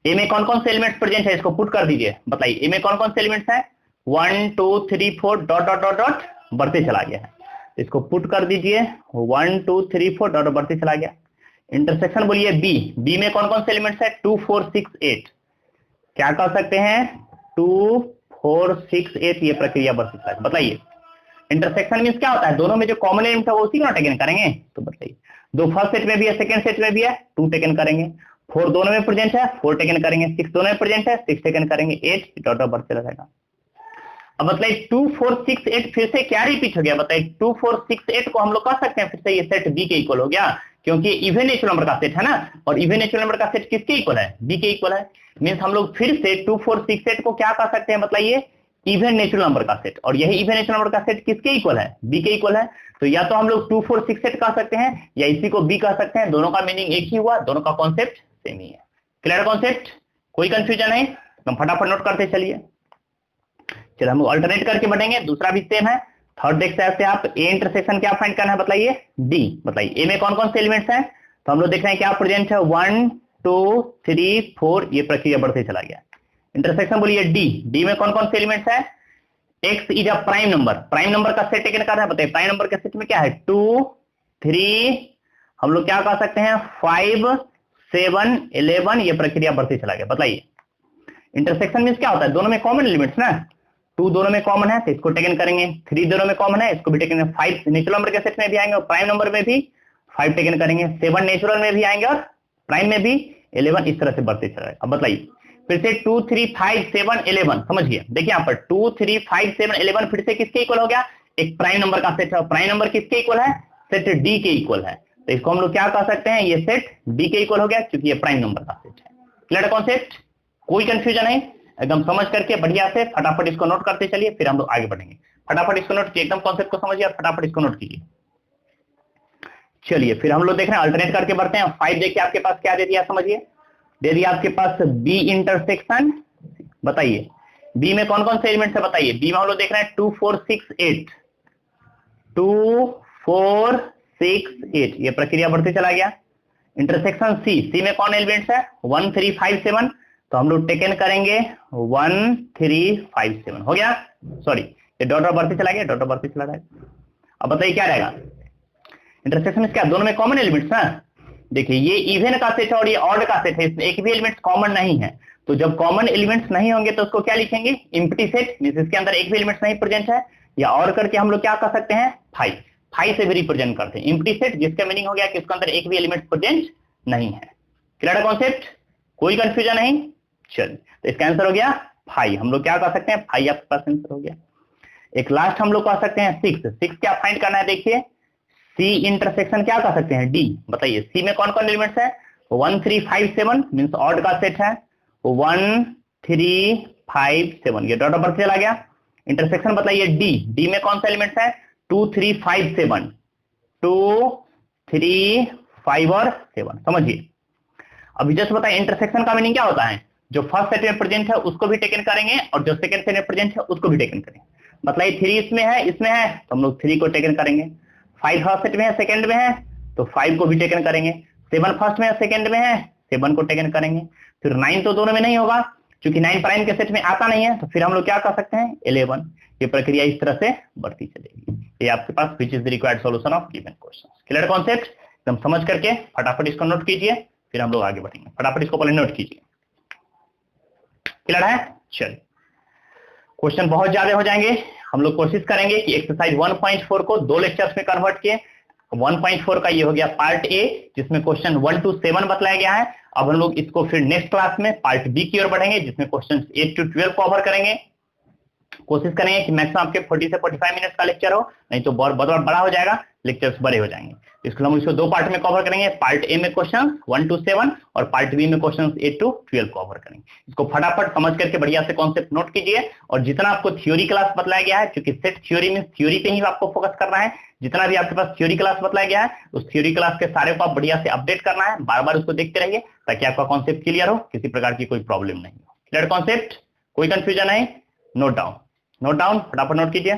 Speaker 1: ए में कौन कौन से एलिमेंट्स प्रेजेंट है, इसको पुट कर दीजिए, बताइए ए में कौन कौन से एलिमेंट्स हैं, 1 2 3 4 डॉट डॉट डॉट डॉट बढ़ते चला गया है, इसको पुट कर दीजिए, 1 2 3 4 डॉट बढ़ते चला गया। इंटरसेक्शन बोलिए बी, बी में कौन कौन से एलिमेंट्स है, 2 4 6 8, क्या कर सकते हैं 2 4 6 8, ये प्रक्रिया बढ़ती चला गया, बताइए इंटरसेक्शन मींस क्या होता है, दोनों में जो कॉमन एलिमेंट है वो उसी को टेकन करेंगे, तो बताइए 2 फर्स्ट सेट में भी है, सेकंड सेट में भी है, 2 टेकन करेंगे, 4 दोनों में प्रेजेंट है 4 टेकन करेंगे, 6 दोनों में प्रेजेंट है 6 टेकन करेंगे, 8 डॉट बढ़ चला जाएगा। अब बताइए 2 4 6 8 फिर से क्या रिपीट हो गया, बताइए 2 4 6 8 को हम लोग कह सकते हैं फिर से ये सेट बी के इक्वल हो गया, क्योंकि इवन नेचुरल नंबर का सेट है ना, और इवन नेचुरल नंबर का सेट किसके इक्वल है, बी के इक्वल है। मींस हम लोग फिर से 2 4 6 8 को क्या कह सकते हैं बताइए, इवन नेचुरल नंबर का सेट, और यही इवन नेचुरल नंबर का सेट किसके इक्वल है, बी के इक्वल है। तो या तो हम लोग 2 4 6 8 कह सकते हैं या इसी को बी कह सकते हैं, दोनों का मीनिंग एक ही हुआ, दोनों का कॉन्सेप्ट सेम ही है, क्लियर कॉन्सेप्ट, कोई कंफ्यूजन है, हम फटाफट नोट करते चलिए। चलिए हम अल्टरनेट करके बढ़ेंगे, दूसरा भी सेम है, थर्ड देख सकते हैं आप, ए इंटरसेक्शन क्या फाइंड करना है बताइए, डी, बताइए ए में कौन कौन से एलिमेंट्स हैं, तो हम लोग देख रहे हैं क्या प्रेजेंट है 1 2 3 4, ये प्रक्रिया बढ़ते चला गया। इंटरसेक्शन बोलिए डी, डी में कौन कौन से एलिमेंट्स है, x is a prime number, prime number का सेट टेकन करना है, बताइए प्राइम नंबर के सेट में क्या है 2 3, हम लोग क्या कह सकते हैं 5 7 11, ये प्रक्रिया बढ़ते चला गया, बताइए इंटरसेक्शन मींस क्या होता है, दोनों में कॉमन एलिमेंट्स ना, 2 दोनों में कॉमन है तो इसको टेकन करेंगे, 3 दोनों में कॉमन है इसको भी टेकन करेंगे, 5 नेचुरल नंबर के सेट में भी आएंगे और प्राइम नंबर में भी 5 टेकन करेंगे, 7 नेचुरल में भी आएंगे और प्राइम में भी 11, इस तरह से बढ़ते चला जाएगा। अब बताइए फिर से 2 3 5 7 11, समझिए देखिए यहाँ पर 2 3 5 7 11 फिर से किसके इक्वल हो गया, एक प्राइम नंबर का सेट है। प्राइम नंबर किसके इक्वल है, सेट डी के इक्वल है। तो इसको हम लोग क्या कह सकते हैं, ये सेट डी के इक्वल हो गया क्योंकि ये प्राइम नंबर का सेट है। क्लियर कॉन्सेप्ट, कोई कंफ्यूजन है, एकदम समझ करके बढ़िया से फटाफट इसको नोट करते चलिए, फिर हम लोग आगे बढ़ेंगे। फटाफट इसको नोट कीजिए, एकदम कॉन्सेप्ट को समझिए और फटाफट इसको नोट कीजिए। चलिए फिर हम लोग देख रहे हैं, अल्टरनेट करके बढ़ते हैं। 5 देखिए आपके पास क्या दे दिया, समझिए दे दिया आपके पास बी इंटरसेक्शन, बताइए बी में कौन कौन से एलिमेंट्स है बताइए। बी में हम लोग देख रहे हैं 2 4 6 8, 2 4 6 8, ये प्रक्रिया बढ़ते चला गया। इंटरसेक्शन सी, सी में कौन एलिमेंट्स है 1 3 5 7, तो हम लोग टेकन करेंगे 1 3 5 7, हो गया। सॉरी ये डॉट डॉट बढ़ते चला गया, डॉट डॉट बढ़ते चला गया। अब बताइए क्या रहेगा, इंटरसेक्शन में क्या दोनों में कॉमन एलिमेंट्स है। देखिए ये इवन का सेट है और ये ऑड का सेट है, इसमें एक भी एलिमेंट्स कॉमन नहीं है। तो जब कॉमन एलिमेंट्स नहीं होंगे तो उसको क्या लिखेंगे, एम्प्टी सेट, मींस इसके अंदर एक भी एलिमेंट्स नहीं प्रेजेंट है। या और करके हम लोग क्या कर सकते हैं, 5 से भी रिप्रेजेंट करते हैं एम्प्टी सेट, जिसका मीनिंग हो गया कि उसके अंदर एक भी एलिमेंट प्रेजेंट नहीं है। क्लियर कॉन्सेप्ट, कोई कंफ्यूजन नहीं। चलिए तो इसका आंसर हो गया 5। हम लोग क्या कर सकते हैं, 5 आपके पास आंसर हो गया। एक लास्ट हम लोग कह सकते हैं 6 क्या फाइंड करना है, देखिए सी इंटरसेक्शन क्या कर सकते हैं डी, बताइए सी में कौन कौन एलिमेंट्स है 1 3 5 7, मींस ऑड का सेट है 1 3 5 7, ये डॉट पर चला गया। इंटरसेक्शन बताइए डी, डी में कौन सा एलिमेंट्स है 2 3 5 7, 2 3 5 और 7, समझिए। अभी जस्ट बताइए इंटरसेक्शन का मीनिंग क्या होता है, जो फर्स्ट सेट में प्रेजेंट है उसको भी टेकन करेंगे और जो सेकंड सेट में प्रेजेंट है उसको भी टेकन करेंगे। मतलब 3 इसमें है तो हम लोग 3 को टेकन करेंगे। 5 फर्स्ट सेट में है सेकंड में है तो 5 को भी टेकन करेंगे। 7 फर्स्ट में है सेकंड में है 7 को टेकन करेंगे। फिर 9 तो दोनों में नहीं होगा क्योंकि 9 प्राइम के सेट में आता नहीं है, तो फिर हम लोग क्या कर सकते हैं 11। ये प्रक्रिया इस तरह से बढ़ती चलेगी। ये आपके पास which is the required solution of given question. Clear concept, एकदम समझ करके फटाफट इसको नोट कीजिए, फिर हम लोग आगे बढ़ेंगे। फटाफट इसको पहले नोट कीजिए। क्लियर है, चलिए क्वेश्चन बहुत ज्यादा हो जाएंगे। हम लोग कोशिश करेंगे कि एक्सरसाइज 1.4 को 2 लेक्चर्स में कन्वर्ट किए। 1.4 का ये हो गया पार्ट ए, जिसमें क्वेश्चन 1 to 7 बतलाया गया है। अब हम लोग इसको फिर नेक्स्ट क्लास में पार्ट बी की ओर बढ़ेंगे, जिसमें क्वेश्चन 8 to 12 कवर करेंगे। कोशिश करेंगे कि मैक्सिमम आपके 40 से 45 मिनट का लेक्चर हो, नहीं तो बहुत बड़ा हो जाएगा, लेक्चर्स बड़े हो जाएंगे। इसको हम इसको 2 पार्ट में कवर करेंगे। पार्ट ए में क्वेश्चन 1 to 7 और पार्ट बी में क्वेश्चन 8 to 12 कवर करेंगे। इसको फटाफट समझ करके बढ़िया से कॉन्सेप्ट नोट कीजिए। और जितना आपको थ्योरी क्लास बतलाया गया है, क्योंकि सेट थ्योरी में थ्योरी पे ही आपको फोकस करना है, जितना भी आपके पास थ्योरी क्लास बतलाया गया है उस थ्योरी क्लास के सारे को आप बढ़िया से अपडेट करना है, बार बार उसको देखते रहिए ताकि आपका कॉन्सेप्ट क्लियर हो, किसी प्रकार की कोई प्रॉब्लम नहीं हो। क्लियर कॉन्सेप्ट, कोई कंफ्यूजन है, नोट डाउन फटाफट नोट कीजिए।